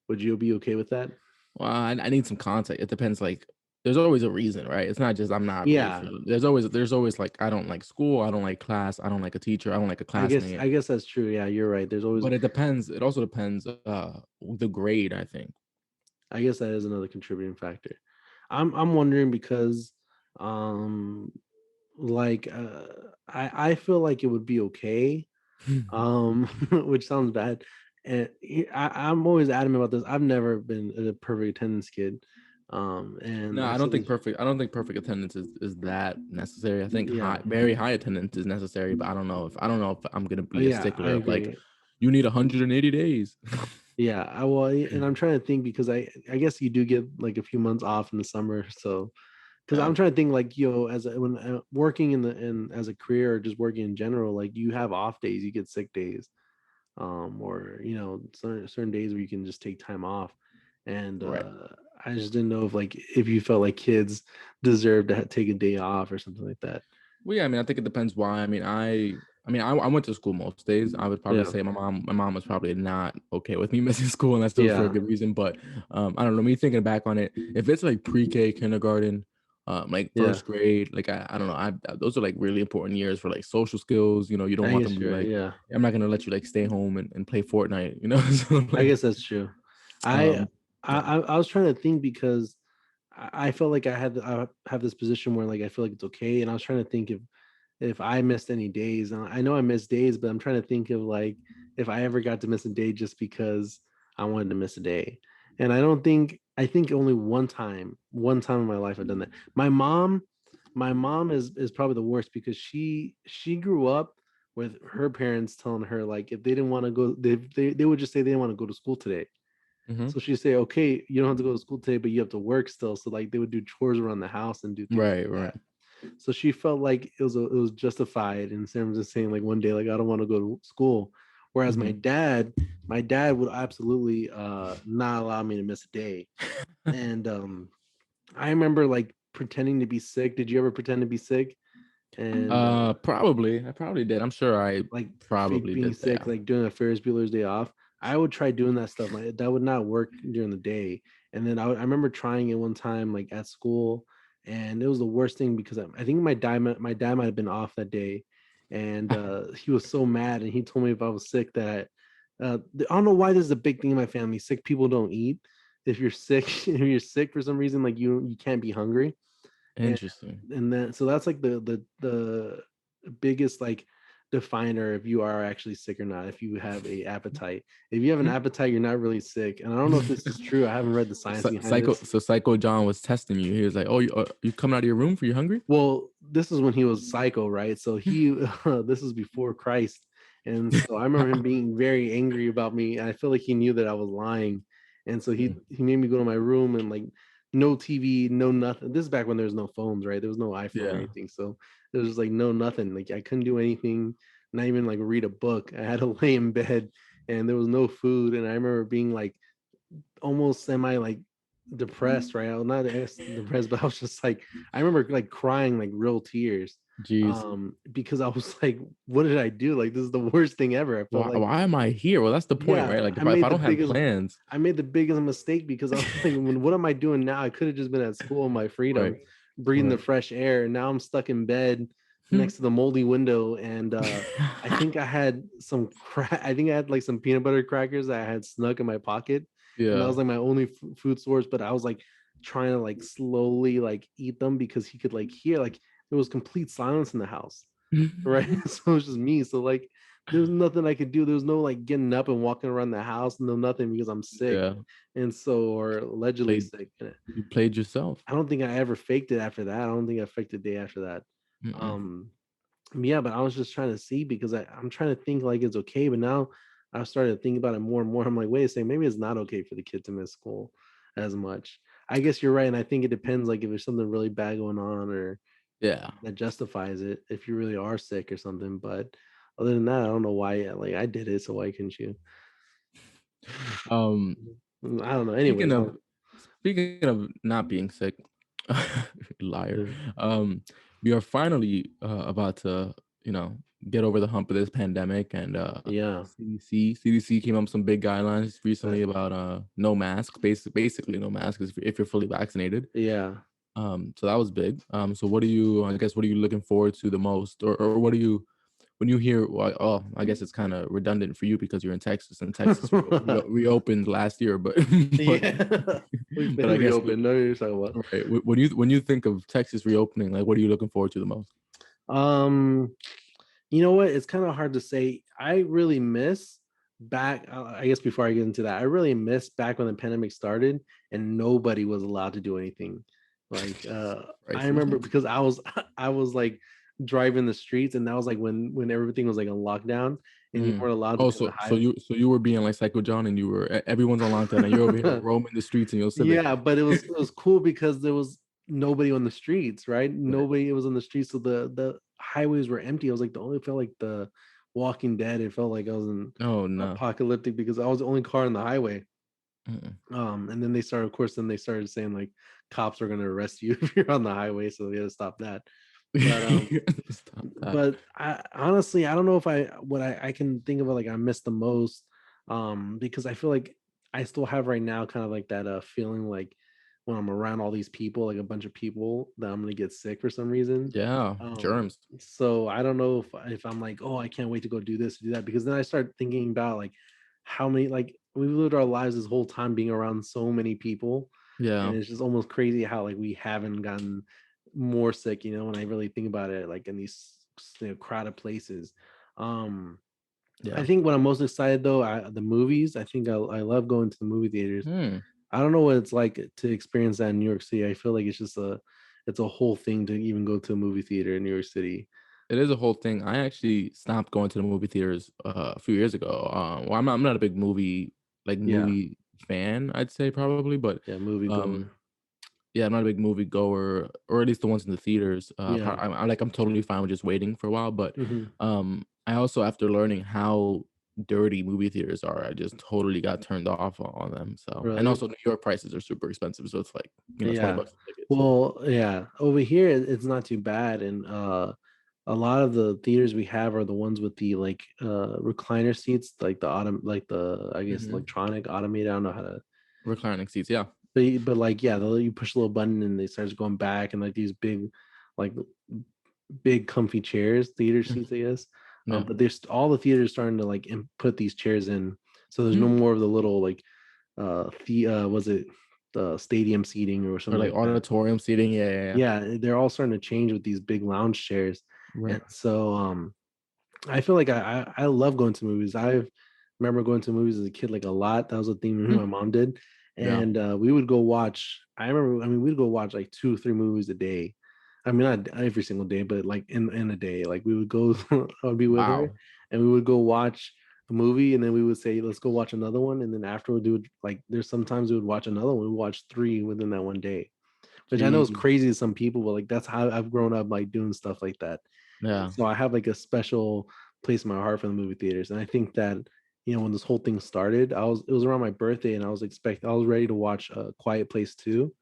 Would you be okay with that? Well, I need some context. It depends. Like, there's always a reason, right? It's not just I'm not really Yeah, feeling. There's always like I don't like school, I don't like class, I don't like a teacher, I don't like a I guess classmate. I guess that's true. Yeah, you're right. There's always. But it depends. It also depends the grade, I think. I guess that is another contributing factor. I'm wondering because um like I feel like it would be okay, which sounds bad. And I'm always adamant about this. I've never been a perfect attendance kid. And No, I've said this. I don't think perfect attendance is that necessary. I think Yeah. very high attendance is necessary, but I don't know if I'm gonna Oh, be a yeah, I stickler of like agree. you need 180 days. Yeah, and I'm trying to think because I guess you do get like a few months off in the summer, so because Yeah, I'm trying to think like when working in as a career or just working in general, like you have off days, you get sick days, or certain days where you can just take time off, and right. I just didn't know if you felt like kids deserve to take a day off or something like that. Well, yeah, I mean, I think it depends why. I went to school most days. I would probably Yeah, say my mom was probably not okay with me missing school unless it was for a yeah, good reason. But I don't know. Me thinking back on it, if it's like pre-K, kindergarten, like yeah. first grade, like I don't know. Those are like really important years for like social skills. You know, you don't I want them guess to be you're right. like, Yeah, I'm not gonna let you like stay home and play Fortnite. You know, so I like, guess that's true. I um, I yeah. I was trying to think because I felt like I have this position where like I feel like it's okay, and I was trying to think if I missed any days. And I know I missed days, but I'm trying to think of like if I ever got to miss a day just because I wanted to miss a day. And I think only one time in my life I've done that. My mom is probably the worst because she grew up with her parents telling her like if they didn't want to go, they would just say they didn't want to go to school today. Hmm. So she'd say, okay, you don't have to go to school today, but you have to work still. So like they would do chores around the house and do things like Right, right. that. So she felt like it was justified in terms of saying like one day like I don't want to go to school. Whereas Hmm. my dad would absolutely not allow me to miss a day. And I remember like pretending to be sick. Did you ever pretend to be sick? And Probably. I probably did. I'm sure I like fake probably being did sick, that. like doing a Ferris Bueller's Day Off. I would try doing that stuff. That would not work during the day. And then I remember trying it one time like at school, and it was the worst thing because I think my dad might have been off that day, and he was so mad, and he told me if I was sick that I don't know why this is a big thing in my family. Sick people don't eat. If you're sick, if you're sick for some reason, like you can't be hungry, and Interesting. then so that's like the biggest like definer if you are actually sick or not. If you have a appetite, if you have an appetite, you're not really sick. And I don't know if this is true. I haven't read the science behind this. Psycho John was testing you. He was like, "Oh, you coming out of your room for you hungry?" Well, this is when he was psycho, right? So he this is before Christ. And so I remember him being very angry about me. I feel like he knew that I was lying. And so Mm, he made me go to my room and like no TV, no nothing. This is back when there was no phones, right? There was no iPhone or yeah. anything. So there was just like no nothing. Like I couldn't do anything, not even like read a book. I had to lay in bed and there was no food. And I remember being like almost semi like depressed, right? I was not depressed, but I was just like, I remember like crying like real tears, Jeez. because I was like, what did I do? Like this is the worst thing ever. I felt like, Why am I here? Well, that's the point, right? yeah, Like if I don't have plans, I made the biggest mistake because I was thinking, what am I doing now? I could have just been at school in my freedom, right, breathing the right. fresh air. And now I'm stuck in bed Hmm. next to the moldy window. And I think I had I think I had like some peanut butter crackers that I had snuck in my pocket. And that Yeah. was like my only food source. But I was like trying to like slowly like eat them because he could like hear like there was complete silence in the house, right? So it was just me. So like there was nothing I could do. There was no like getting up and walking around the house, no nothing because I'm sick. Yeah. And so or allegedly Played sick. you played yourself. I don't think I ever faked it after that. I don't think I faked a day after that. Mm-mm. Um yeah, but I was just trying to see because I'm trying to think like it's okay, but now I've started to think about it more and more. I'm like, wait a second, maybe it's not okay for the kid to miss school as much. I guess you're right, and I think it depends like if there's something really bad going on or Yeah. that justifies it if you really are sick or something. But other than that, I don't know why. Like I did it, so why couldn't you? Um, I don't know. speaking Anyways, of speaking of not being sick, liar. yeah, Um, we are finally about to, you know, get over the hump of this pandemic, and yeah, CDC came up with some big guidelines recently that- about no mask, basically no mask if you're fully vaccinated. yeah. So that was big. So what do you, I guess, what are you looking forward to the most, or what do you when you hear, well, oh, I guess it's kind of redundant for you because you're in Texas, and Texas reopened last year, but but Yeah, we've but been I guess reopened. No, you're talking about. right when you think of Texas reopening, like what are you looking forward to the most? Um, you know what? It's kind of hard to say. I really miss back. I guess before I get into that, I really miss back when the pandemic started and nobody was allowed to do anything. Like, I Priceless. remember because I was I was like driving the streets, and that was like when everything was like on lockdown and you Mm. weren't allowed to Oh, be on the so you were being like Psycho John, and you were everyone's on lockdown, and you're over here highway. roaming the streets in your Civic. Yeah, but it was cool because there was nobody on the streets, right? Right. Nobody was on the streets, so the highways were empty. I was like the only felt like the Walking Dead. It felt like I was in Oh no. apocalyptic because I was the only car on the highway. Mm-mm. And then they started, of course, then they started saying like cops are gonna arrest you if you're on the highway, so we had to stop that. But Stop that. I honestly I don't know if I can think of it like I miss the most, because I feel like I still have right now kind of like that feeling like when I'm around all these people, like a bunch of people, that I'm gonna get sick for some reason. Yeah, um germs. so I don't know if I'm like, oh, I can't wait to go do this, do that, because then I start thinking about like how many, like we've lived our lives this whole time being around so many people, and Yeah, it's just almost crazy how like we haven't gotten more sick, when I really think about it, like in these crowded places. um I yeah. think what I'm most excited though, the movies. I think I love going to the movie theaters. Hmm. I don't know what it's like to experience that in New York City. I feel like it's a whole thing to even go to a movie theater in New York City. It is a whole thing. I actually stopped going to the movie theaters a few years ago. Well, I'm not a big Yeah, movie fan, I'd say probably, but yeah, movie um, goer. yeah, I'm not a big movie goer, or at least the ones in the theaters. Yeah. I'm totally fine with just waiting for a while, but Hmm. I also, after learning how dirty movie theaters are, I just totally got turned off on them. So, and Really? also New York prices are super expensive, so it's like 20 Yeah. bucks a ticket. So Well, yeah. Over here, it's not too bad, and a lot of the theaters we have are the ones with the like recliner seats, like the I guess mhm. electronic automated. I don't know how to. Reclining seats, yeah. but like yeah, you push a little button and it starts going back and like these like big comfy chairs, theater Mm, seats, I guess. yeah. But there's all the theaters starting to like put these chairs in, so there's no Mhm. more of the little like was it the stadium seating or Or something like like that. auditorium seating. Yeah, yeah, yeah. Yeah, they're all starting to change with these big lounge chairs, and Right. so I feel like I love going to movies. I remember going to movies as a kid like a lot. That was a thing my Mhm. mom did, Yeah. and we would go watch. I remember, I mean, we'd go watch like 2 or 3 movies a day. I mean, not every single day, but like in a day, like we would go. I would be with her, Wow. and we would go watch a movie, and then we would say, "Let's go watch another one," and then after we do like there's sometimes we would watch another one. We would watch 3 within that one day, which I know is Gee. crazy to some people, but like that's how I've grown up like doing stuff like that. And Yeah. so I have like a special place in my heart for the movie theaters. And I think that, when this whole thing started, it was around my birthday and I was ready to watch Quiet Place 2,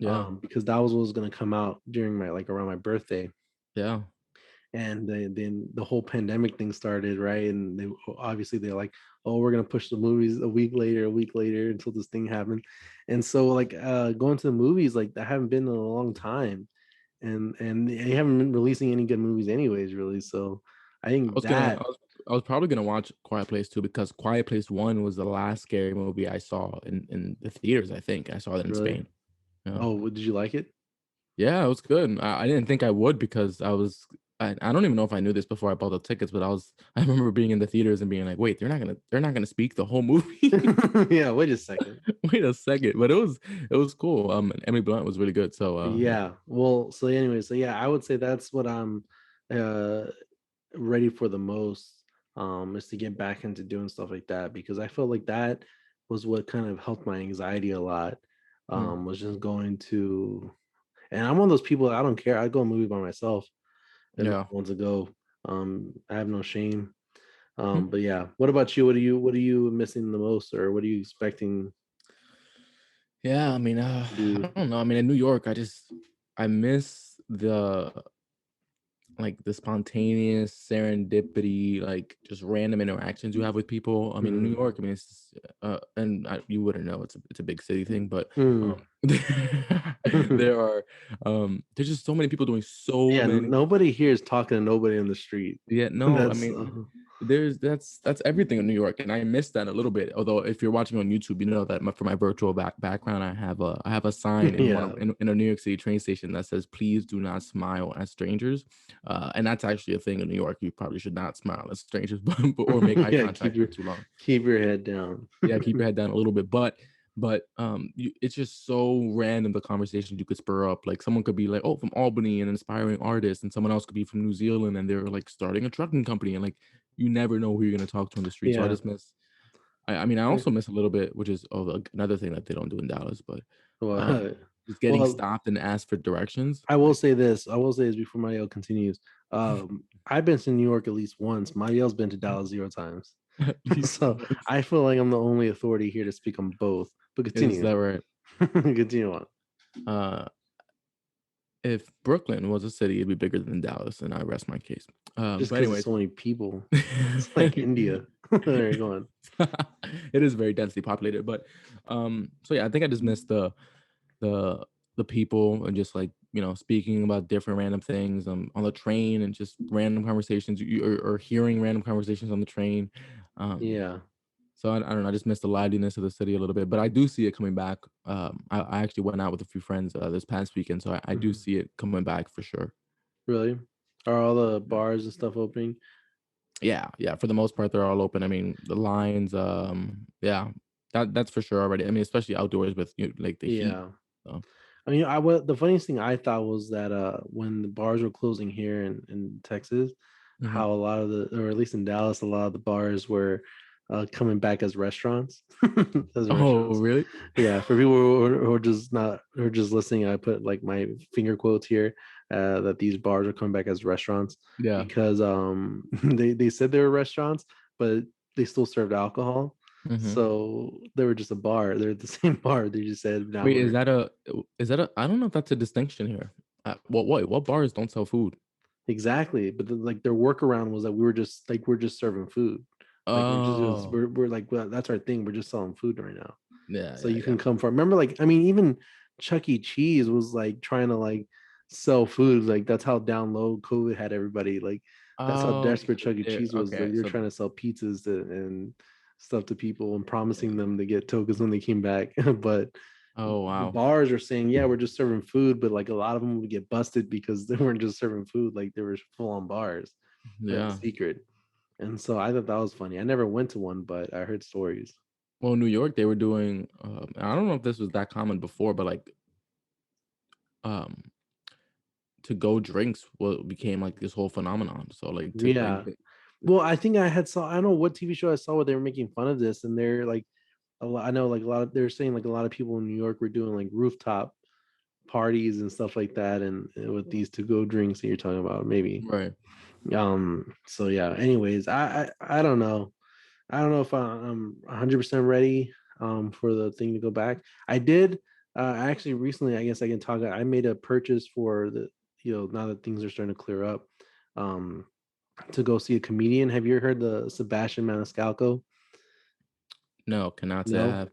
Yeah. because that was what was going to come out during around my birthday. Yeah. And then the whole pandemic thing started, right? And they're like, oh, we're gonna push the movies a week later until this thing happened. And so like going to the movies, like I haven't been in a long time, and they haven't been releasing any good movies anyways, really. So I I think was gonna. that I was probably gonna watch Quiet Place 2 because Quiet Place 1 was the last scary movie I saw in the theaters. I think I saw it in really. Spain. Yeah. Oh, did you like it? Yeah, it was good. I didn't think I would because I don't even know if I knew this before I bought the tickets, but I remember being in the theaters and being like, "Wait, they're not gonna speak the whole movie." Yeah, wait a second. Wait a second, but it was cool. And Emily Blunt was really good. So yeah. Yeah. Well, so anyway, so yeah, I would say that's what I'm uh ready for the most, is to get back into doing stuff like that, because I felt like that was what kind of helped my anxiety a lot. Mm, Was just going to, and I'm one of those people that I don't care. I go a movie by myself if no yeah. one wants to go. I have no shame. Hmm. But yeah, what about you? What are you missing the most, or what are you expecting Yeah, I mean, to I do? don't know. I mean, in New York, I miss the spontaneous serendipity, like just random interactions you have with people. I mean, in New Mm. York, I mean, you wouldn't know it's a big city thing, but Mm. there are there's just so many people doing so Yeah, many. nobody here is talking to nobody in the street. Yeah, no, I That's mean, that's everything in New York, and I miss that a little bit. Although, if you're watching on YouTube, you know that for my virtual background, I have a sign in yeah, in a New York City train station that says, "Please do not smile at strangers," and that's actually a thing in New York. You probably should not smile at strangers, or make eye yeah. contact for too long. Keep your head down. Yeah, keep your head down a little bit, it's just so random the conversations you could spur up. Like someone could be like, "Oh, from Albany, an inspiring artist," and someone else could be from New Zealand, and they're like starting a trucking company, and like you never know who you're gonna talk to on the street. So I Yeah. just miss. I mean, I also miss a little bit, which is another thing that they don't do in Dallas, but um, Well, just getting well, stopped and asked for directions. I will say this. I will say this before Mariel continues. I've been to New York at least once. Mariel's been to Dallas 0 times. At least So once. I feel like I'm the only authority here to speak on both. But Is continue. that right? Continue on. Uh, if Brooklyn was a city, it'd be bigger than Dallas, and I rest my case. Just But because there's anyways. so many people. It's like India. There you go on. It is very densely populated, but so yeah, I think I just missed the the people and just like speaking about different random things on the train and just random conversations or hearing random conversations on the train. Um, Yeah. so I don't know, I just missed the liveliness of the city a little bit, but I do see it coming back. I actually went out with a few friends this past weekend, so I do Mhm. see it coming back for sure. Really? Are all the bars and stuff opening? Yeah, yeah, for the most part, they're all open. I mean, the lines, yeah, that's for sure already. I mean, especially outdoors with like the heat. Yeah. So, I mean, the funniest thing I thought was that when the bars were closing here in Texas, mhm. how a lot of or at least in Dallas, a lot of the bars were coming back as restaurants. As Oh, restaurants. really? Yeah, for people who are just not who are just listening, I put like my finger quotes here, that these bars are coming back as restaurants, Yeah. because they said they were restaurants, but they still served alcohol. Mhm. So they were just a bar. They're the same bar. They just said now Wait, we're is that a I don't know if that's a distinction here. What bars don't sell food? exactly. But like their workaround was that we're just serving food. Like Oh, we're like, well, that's our thing. We're just selling food right now. Yeah, So yeah, you yeah. can come for. Remember, like I mean, even Chuck E. Cheese was like trying to like sell food. Like that's how down low COVID had everybody. Like that's how Oh, desperate so Chuck E. Cheese was. Like okay, they're so trying to sell pizzas and stuff to people and promising yeah. them to get tokens when they came back. But Oh, the wow. bars are saying, yeah, we're just serving food, but like a lot of them would get busted because they weren't just serving food, like they were full on bars and Yeah. secret. And so I thought that was funny. I never went to one, but I heard stories. Well, in New York, they were doing, I don't know if this was that common before, but, like, um, to-go drinks became, like, this whole phenomenon. So, like, to like, Yeah. Well, I think I had saw I don't know what TV show I saw where they were making fun of this, and they're like a lot. I know like a lot of they're saying like a lot of people in New York were doing like rooftop parties and stuff like that, and with these to go drinks that you're talking about, maybe. right. So yeah. Anyways, I don't know. I don't know if I'm 100% ready for the thing to go back. I did actually recently. I guess I can talk. I made a purchase for the now that things are starting to clear up. Um, to go see a comedian. Have you heard the Sebastian Maniscalco? No, cannot say I No, have.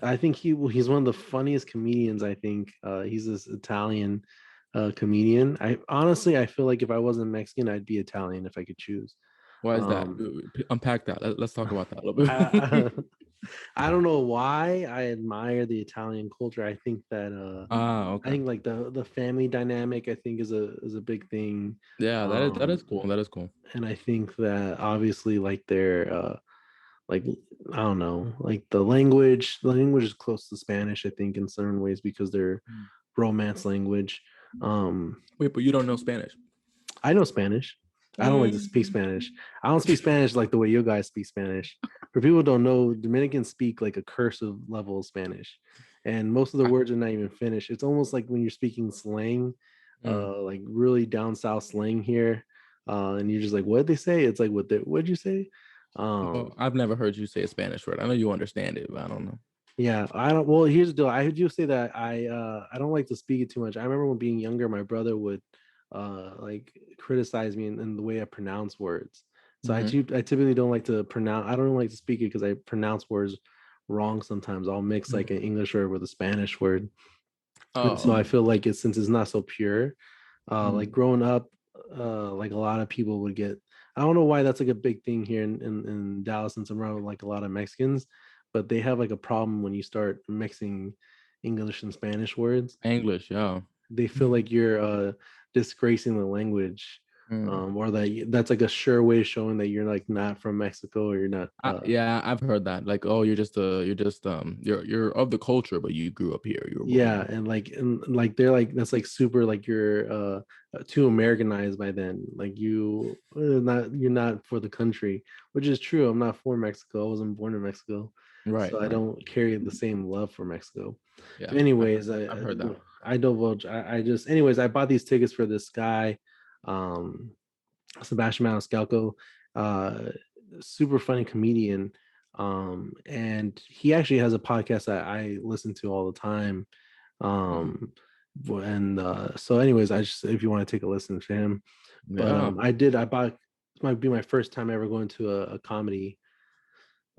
I think he's one of the funniest comedians. I think he's this Italian comedian. I honestly I feel like if I wasn't Mexican, I'd be Italian if I could choose. Why is that? Um, Unpack that. Let's talk about that a little I, bit. I don't know why I admire the Italian culture. I think that Ah, I okay. think like the family dynamic I think is a big thing. Yeah, that is Um, cool. That is cool. and I think that obviously like their like I don't know, like the language is close to Spanish, I think, in certain ways because they're Mm. romance language. Um, Wait, but you don't know Spanish? I know Spanish. I don't like to speak Mm. Spanish. I don't speak Spanish like the way you guys speak Spanish. For people who don't know, Dominicans speak like a cursive level of Spanish, and most of the I words are not even finished. It's almost like when you're speaking slang, mm. like really down south slang here, and you're just like, "What did they say?" It's like, What'd you say?" Well, Um, I've never heard you say a Spanish word. I know you understand it, but I don't know. Yeah, I don't. Well, here's the deal. I do say that I don't like to speak it too much. I remember when being younger, my brother would like criticize me in the way I pronounce words. So Mhm. I typically don't like to pronounce. I don't like to speak it because I pronounce words wrong sometimes. I'll mix Mm. like an English word with a Spanish word, and Oh, so I okay. feel like it's since it's not so pure. Like Mm. growing up, like a lot of people would get. I don't know why that's like a big thing here in Dallas, since I'm around like a lot of Mexicans, but they have like a problem when you start mixing English and Spanish words. English, yeah. They feel like you're disgracing the language, Mm. or that that's like a sure way of showing that you're like not from Mexico or you're not. Yeah, I've heard that. Like, oh, you're of the culture, but you grew up here. You were born Yeah, here. and like they're like that's like super like you're too Americanized by then. Like you're not for the country, which is true. I'm not for Mexico. I wasn't born in Mexico, Right, so I right. don't carry the same love for Mexico. Yeah, Anyways, I've heard that. I divulge. I just anyways I bought these tickets for this guy, um, Sebastian Maniscalco, uh, super funny comedian. And he actually has a podcast that I listen to all the time. Mm. Um, and so, anyways, I just if you want to take a listen to him, but Yeah, I bought. This might be my first time ever going to a comedy,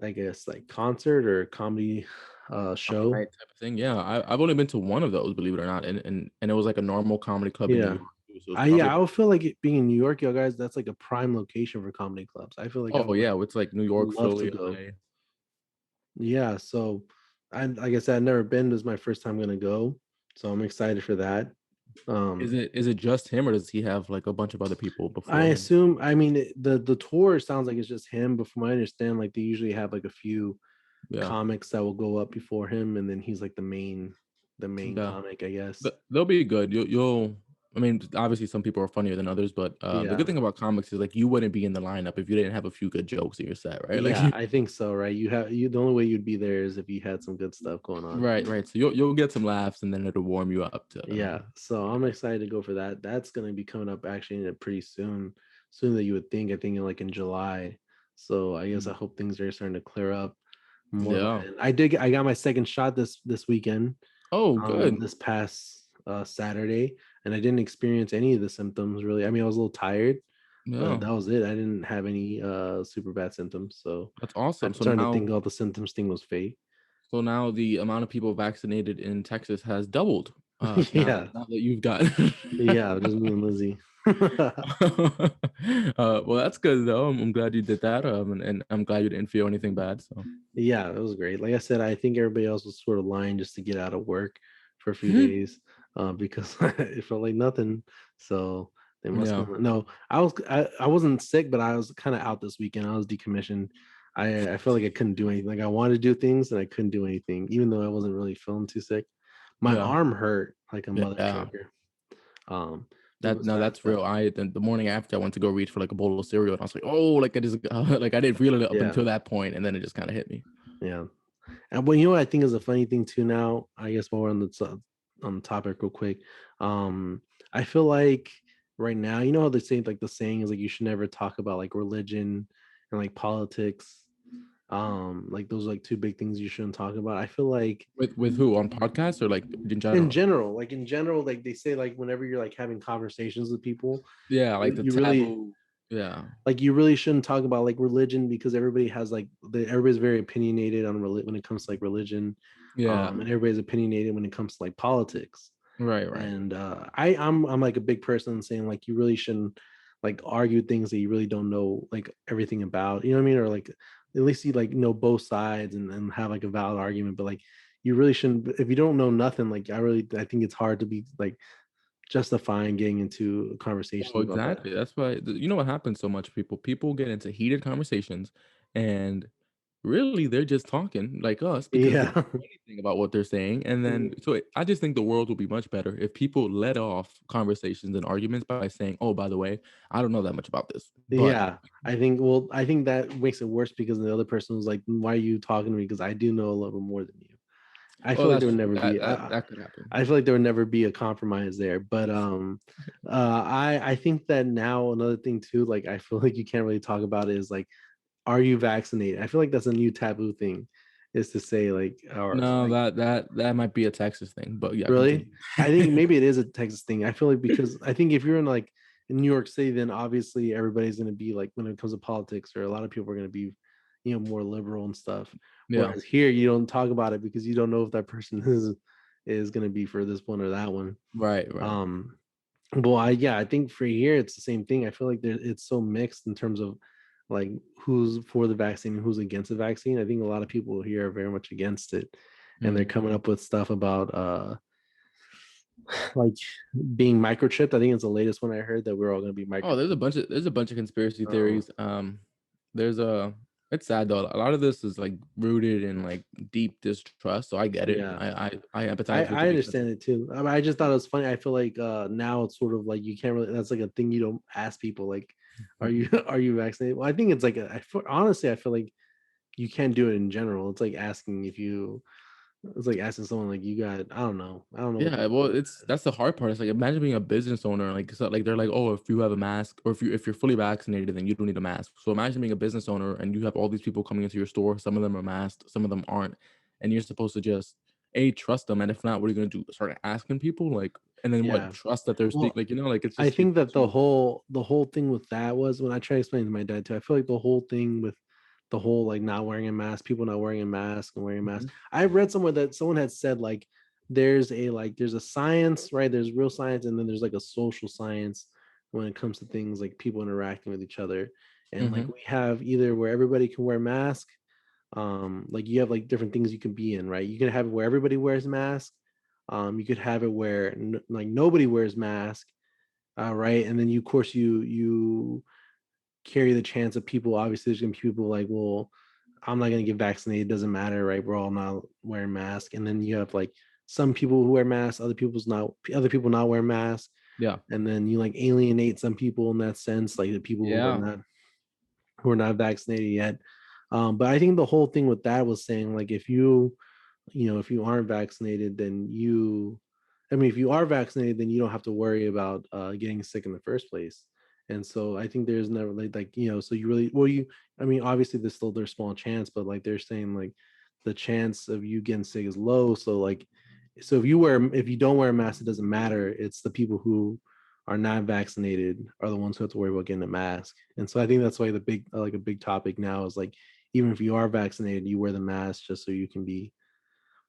I guess, like concert or comedy comedy show. night type of thing. Yeah, I've only been to one of those, believe it or not, and it was like a normal comedy club in New Yeah. York too. So it's probably Yeah, I would feel like being in New York, you guys, that's like a prime location for comedy clubs. I feel like I oh would yeah, it's like New York, love to Philly, go. LA. Yeah, so I like I said, I've never been. This is my first time gonna go, so I'm excited for that. Is Um, it just him, or does he have like a bunch of other people I before him? assume, I mean, the tour sounds like it's just him, but from what I understand, like they usually have like a few Yeah, comics that will go up before him, and then he's like the main yeah. comic, I guess. They'll be good. You'll. I mean, obviously, some people are funnier than others, but the good Yeah. thing about comics is like you wouldn't be in the lineup if you didn't have a few good jokes in your set, right? Like, Yeah, I think so, right? The only way you'd be there is if you had some good stuff going on. right, right. So you'll get some laughs, and then it'll warm you up to. Yeah, so I'm excited to go for that. That's gonna be coming up actually in pretty soon, sooner than you would think. I think like in July. So I guess I Mm. hope things are starting to clear up more on my Yeah. end. I got my second shot this weekend, Oh, good. this past Saturday, and I didn't experience any of the symptoms really. I mean, I was a little tired, but Yeah, that was it. I didn't have any super bad symptoms. So that's awesome. I'm So starting to now, think all the symptoms thing was fake. So now the amount of people vaccinated in Texas has doubled. Yeah, Now that you've got. yeah, just me and Lizzie. Well, that's good though. I'm glad you did that. And I'm glad you didn't feel anything bad. So. Yeah, it was great. Like I said, I think everybody else was sort of lying just to get out of work for a few days, because it felt like nothing. So they must Yeah. have. No, I wasn't sick, but I was kind of out this weekend. I was decommissioned. I felt like I couldn't do anything. Like I wanted to do things and I couldn't do anything, even though I wasn't really feeling too sick. My Yeah. arm hurt like a mother Yeah. trucker. Um, but That no, besides that's that, real. The morning after I went to go reach for like a bowl of cereal, and I was like, oh, like I just like I didn't feel it up yeah, until that point, and then it just kind of hit me. yeah. And well, you know what I think is a funny thing too now, I guess while we're on the topic real quick. Um, I feel like right now, you know how they say like the saying is like you should never talk about like religion and like politics. Like those are like two big things you shouldn't talk about. I feel like With who on podcasts or like in general? in general, like they say like whenever you're like having conversations with people, Yeah, like the you really taboo. Yeah. like you really shouldn't talk about like religion because everybody has like everybody's very opinionated on when it comes to like religion, Yeah. and everybody's opinionated when it comes to like politics. Right. Right. And I'm like a big person saying like you really shouldn't like argue things that you really don't know like everything about, you know what I mean, or like at least you like know both sides and have like a valid argument, but like you really shouldn't if you don't know nothing. Like I think it's hard to be like justifying getting into Oh, conversations about that. exactly. That's why you know what happens so much. People get into heated conversations, and really they're just talking like us because they don't Yeah. know anything about what they're saying. And then I just think the world will be much better if people let off conversations and arguments by saying, "Oh, by the way, I don't know that much about this, but." Yeah, I think that makes it worse because the other person was like, "Why are you talking to me? Because I do know a little bit more than you." I Oh, feel like that's there would true. never be. That could happen. I feel like there would never be a compromise there. But I think that now another thing too, like I feel like you can't really talk about it is like, are you vaccinated? I feel like that's a new taboo thing, is to say like, or No, like that might be a Texas thing, but yeah, really? continue. I think maybe it is a Texas thing. I feel like because I think if you're in like in New York City, then obviously everybody's going to be like when it comes to politics, or a lot of people are going to be, you know, more liberal and stuff. Yeah. Whereas here, you don't talk about it because you don't know if that person is going to be for this one or that one. Right, right. Um, well, I think for here it's the same thing. I feel like it's so mixed in terms of like who's for the vaccine and who's against the vaccine. I think a lot of people here are very much against it, and they're Mm. coming up with stuff about like being microchipped. I think it's the latest one I heard that we're all going to be Oh, microchipped. there's a bunch of conspiracy Um, theories. There's a it's sad though. A lot of this is like rooted in like deep distrust. So I get it. yeah, I empathize with I it because understand it too. I mean, I just thought it was funny. I feel like now it's sort of like you can't really. That's like a thing you don't ask people. Like, are you are you vaccinated? Well, I think it's like honestly, I feel like you can't do it in general. It's like asking if you. It's like asking someone like you got. I don't know. I don't know what the yeah, well, it's that's the hard part. It's like imagine being a business owner, like so, like they're like, oh, if you have a mask or if you're fully vaccinated, then you don't need a mask. So imagine being a business owner and you have all these people coming into your store. Some of them are masked, some of them aren't, and you're supposed to just trust them, and if not, what are you gonna do? Start asking people like, and then what? yeah. Trust that they're Well, like like it's I just think that too. the whole thing with that was when I try to explain to my dad too. I feel like the whole thing with the whole like not wearing a mask, people not wearing a mask and wearing a mask. Mhm, I read somewhere that someone had said like there's a science, right? There's real science, and then there's like a social science when it comes to things like people interacting with each other. And like mhm. we have either where everybody can wear mask, like you have like different things you can be in, right? You can have it where everybody wears mask. You could have it where like nobody wears mask, right? And then you, of course, you carry the chance of people. Obviously, there's gonna be people like, well, I'm not gonna get vaccinated. It doesn't matter, right? We're all not wearing masks. And then you have like some people who wear masks, other people not wear masks. Yeah, And then you like alienate some people in that sense, like the people yeah. who are not vaccinated yet. But I think the whole thing with that was saying like if you if you aren't vaccinated, then I mean, if you are vaccinated, then you don't have to worry about getting sick in the first place. And so I think there's never like so you really well you I mean obviously there's small chance, but like they're saying like the chance of you getting sick is low. So like if you don't wear a mask, it doesn't matter. It's the people who are not vaccinated are the ones who have to worry about getting a mask. And so I think that's why a big topic now is like even if you are vaccinated, you wear the mask just so you can be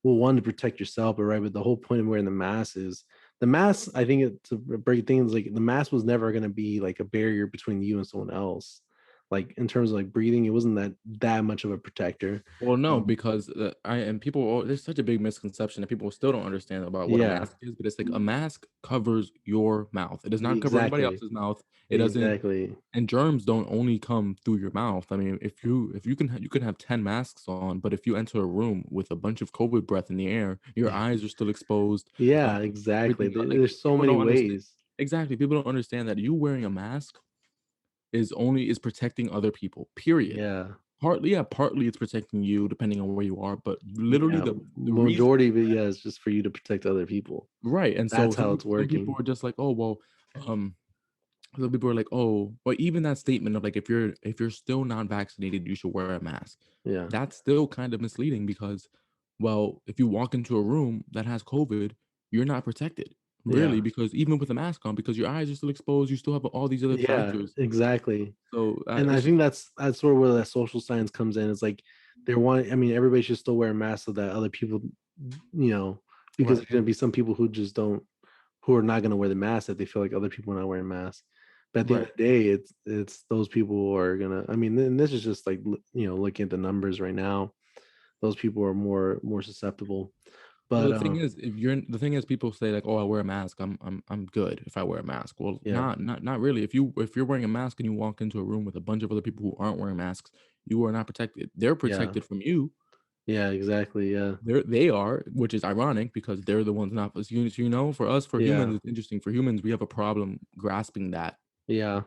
well, one to protect yourself, but right, but the whole point of wearing the mask is the mask. I think to break things like the mask was never going to be like a barrier between you and someone else. Like in terms of like breathing, it wasn't that much of a protector. Well, no, Um, because I and people, there's such a big misconception that people still don't understand about what a yeah, mask is. But it's like a mask covers your mouth. It does not cover anybody exactly, else's mouth. It doesn't, exactly. and germs don't only come through your mouth. I mean, if you can you can have 10 masks on, but if you enter a room with a bunch of COVID breath in the air, your eyes are still exposed. Yeah, Um, exactly. everything like There's so people many don't understand. ways. Exactly, people don't understand that you wearing a mask is protecting other people. Period. Yeah, Partly, yeah, partly it's protecting you depending on where you are, but literally yeah. the reason Majority of it, yeah, is just for you to protect other people. right, and so That's how it's some people working. are just like, "Oh, well," um, some people are like, "Oh," but even that statement of like, if you're still not vaccinated, you should wear a mask. Yeah, That's still kind of misleading because, well, if you walk into a room that has COVID, you're not protected, really, yeah, because even with a mask on, because your eyes are still exposed, you still have all these other yeah, factors. exactly. So, And I it's just think that's sort of where that social science comes in. It's like they're wanting. I mean, everybody should still wear a mask so that other people, because right, there's gonna be some people who just don't, who are not gonna wear the mask if they feel like other people are not wearing masks. But at the end right. of the day, it's those people who are gonna. I mean, and this is just like looking at the numbers right now. Those people are more susceptible. Well, But the thing is, if you're the thing is, people say like, "Oh, I wear a mask. I'm good if I wear a mask." Well, yeah, not really. If you're wearing a mask and you walk into a room with a bunch of other people who aren't wearing masks, you are not protected. They're yeah, protected from you. yeah, exactly, yeah, They are, which is ironic because they're the ones not as you know. For us, for yeah, humans, it's interesting. For humans, we have a problem grasping that. yeah.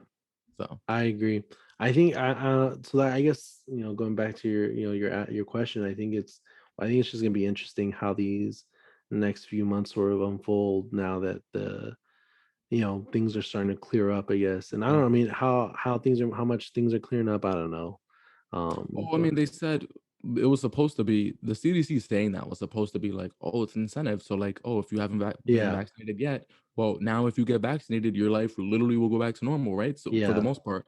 So, I agree. I think so that I guess going back to your question, I think it's just gonna be interesting how these next few months sort of unfold now that the things are starting to clear up, I guess. And I don't know, I mean how much things are clearing up, I don't know. oh, I But mean, they said it was supposed to be the CDC saying that was supposed to be like, oh, it's an incentive. So, like, oh, if you haven't been yeah, vaccinated yet, well, now if you get vaccinated, your life literally will go back to normal, right? So, for the yeah, most part,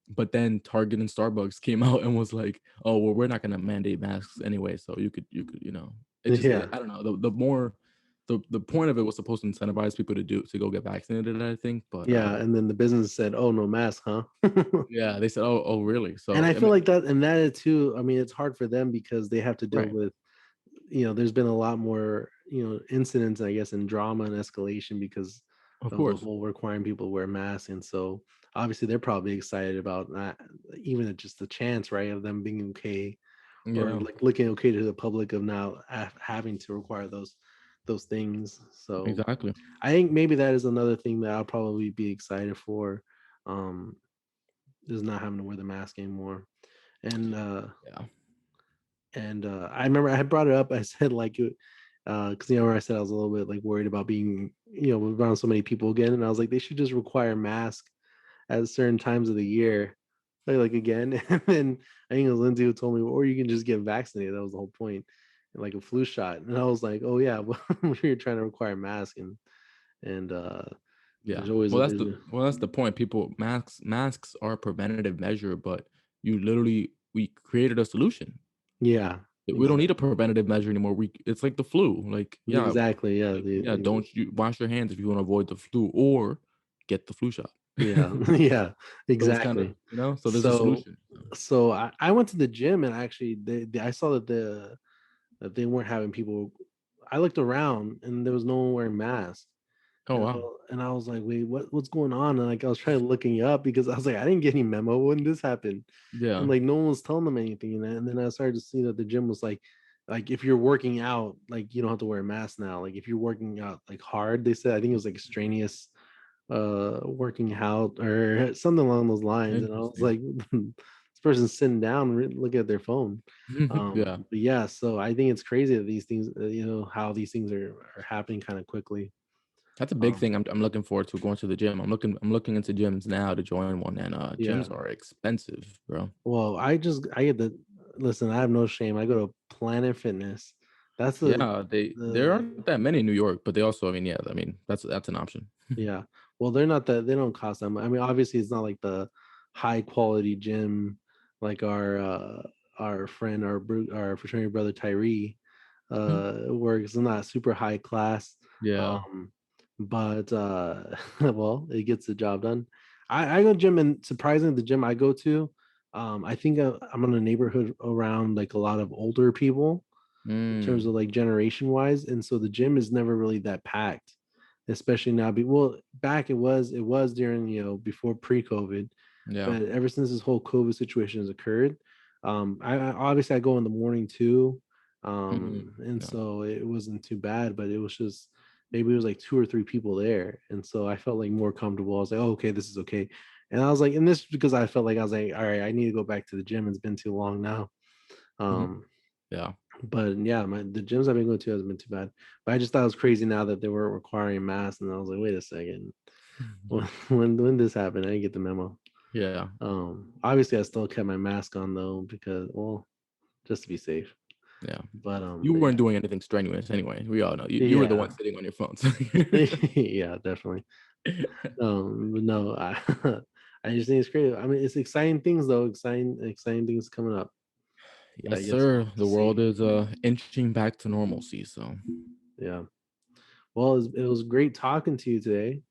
but then Target and Starbucks came out and was like, oh, well, we're not going to mandate masks anyway. So it just, yeah, I don't know. The more the point of it was supposed to incentivize people to go get vaccinated, I think. But yeah. And then the business said, "Oh, no mask, huh?" yeah, they said, oh, really? And So, I I feel mean, like that, and that is too. I mean, it's hard for them because they have to deal right, with there's been a lot more, incidents, I guess, and drama and escalation because of of the course. whole requiring people to wear masks. And so obviously they're probably excited about not even just the chance, right, of them being okay or Yeah. like looking okay to the public of now having to require those things. So Exactly. I think maybe that is another thing that I'll probably be excited for, um, is not having to wear the mask anymore. And Yeah. I remember I had brought it up. I said like because where I said I was a little bit like worried about being around so many people again, and I was like they should just require masks at certain times of the year, like again. And then I think it was Lindsay who told me, or you can just get vaccinated. That was the whole point, like a flu shot. And I was like, oh yeah, well, we're trying to require masks, and Yeah. there's always Well, there's that's the point. People masks are a preventative measure, but we created a solution. yeah, We don't need a exactly, preventative measure anymore. It's like the flu. Like, yeah, exactly, yeah, yeah, don't you wash your hands if you want to avoid the flu or get the flu shot. yeah, yeah, So it's kind of, exactly. so there's a So solution. so I went to the gym and actually I saw that they weren't having people. I looked around and there was no one wearing masks. Oh, wow. And I was like, wait, what's going on? And like I was trying to looking up because I was like, I didn't get any memo when this happened. And Yeah. like no one was telling them anything. And then I started to see that the gym was like if you're working out, like you don't have to wear a mask now. Like if you're working out like hard, they said I think it was like strenuous working out or something along those lines. And I was Interesting. like, this person's sitting down looking at their phone. Yeah. But yeah, so I think it's crazy that these things, how these things are happening kind of quickly. That's a big um thing. I'm looking forward to going to the gym. I'm looking into gyms now to join one, and yeah, gyms are expensive, bro. well, I get the listen, I have no shame, I go to Planet Fitness. That's Yeah, there the aren't that many in New York, but they also, I mean, yeah, I mean, that's an option. yeah, well, they're not that, they don't cost that much. I mean, obviously it's not like the high quality gym like our friend, our fraternity brother Tyree. Mhm. work. It's not super high class. Yeah. Um, but well, it gets the job done. I go to gym, and surprisingly, the gym I go to, I think I'm in a neighborhood around like a lot of older people in terms of Mm. like generation wise, and so the gym is never really that packed, especially now. Well, back it was during before pre-COVID, Yeah. but ever since this whole COVID situation has occurred, I obviously I go in the morning too, Mhm. and Yeah. so it wasn't too bad, but it was just maybe it was like two or three people there, and so I felt like more comfortable. I was like, oh, okay, this is okay, and I was like, and this because I felt like I was like, all right, I need to go back to the gym. It's been too long now. Mhm. Um, Yeah. but yeah, the gyms I've been going to hasn't been too bad. But I just thought it was crazy now that they weren't requiring masks, and I was like, wait a second, when this happened, I didn't get the memo. Yeah. Obviously I still kept my mask on though because well, just to be safe. Yeah. But You weren't yeah, doing anything strenuous anyway. We all know. You were the one yeah, sitting on your phones. yeah, definitely. But no, I just think it's great. I mean, it's exciting things though. Exciting things coming up. I Yes, guess we'll sir. have to The world see. is inching back to normalcy. So Yeah. Well, it was great talking to you today.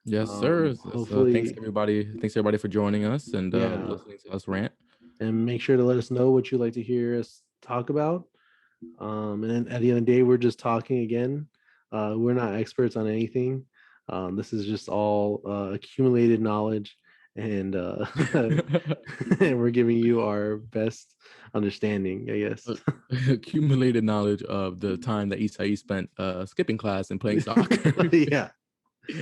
yes, sir. Thanks Hopefully, everybody. Thanks everybody for joining us and yeah. listening to us rant. And make sure to let us know what you'd like to hear us talk about. And then at the end of the day, we're just talking again. We're not experts on anything. This is just all accumulated knowledge, and and we're giving you our best understanding, I guess. Accumulated knowledge of the time that Esai spent skipping class and playing soccer. Yeah,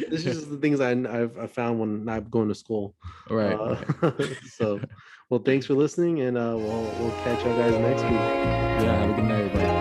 this is just the things I found when I'm going to school. Right, Uh, right. so, well, thanks for listening, and we'll catch you guys next week. Yeah, have a good night, everybody.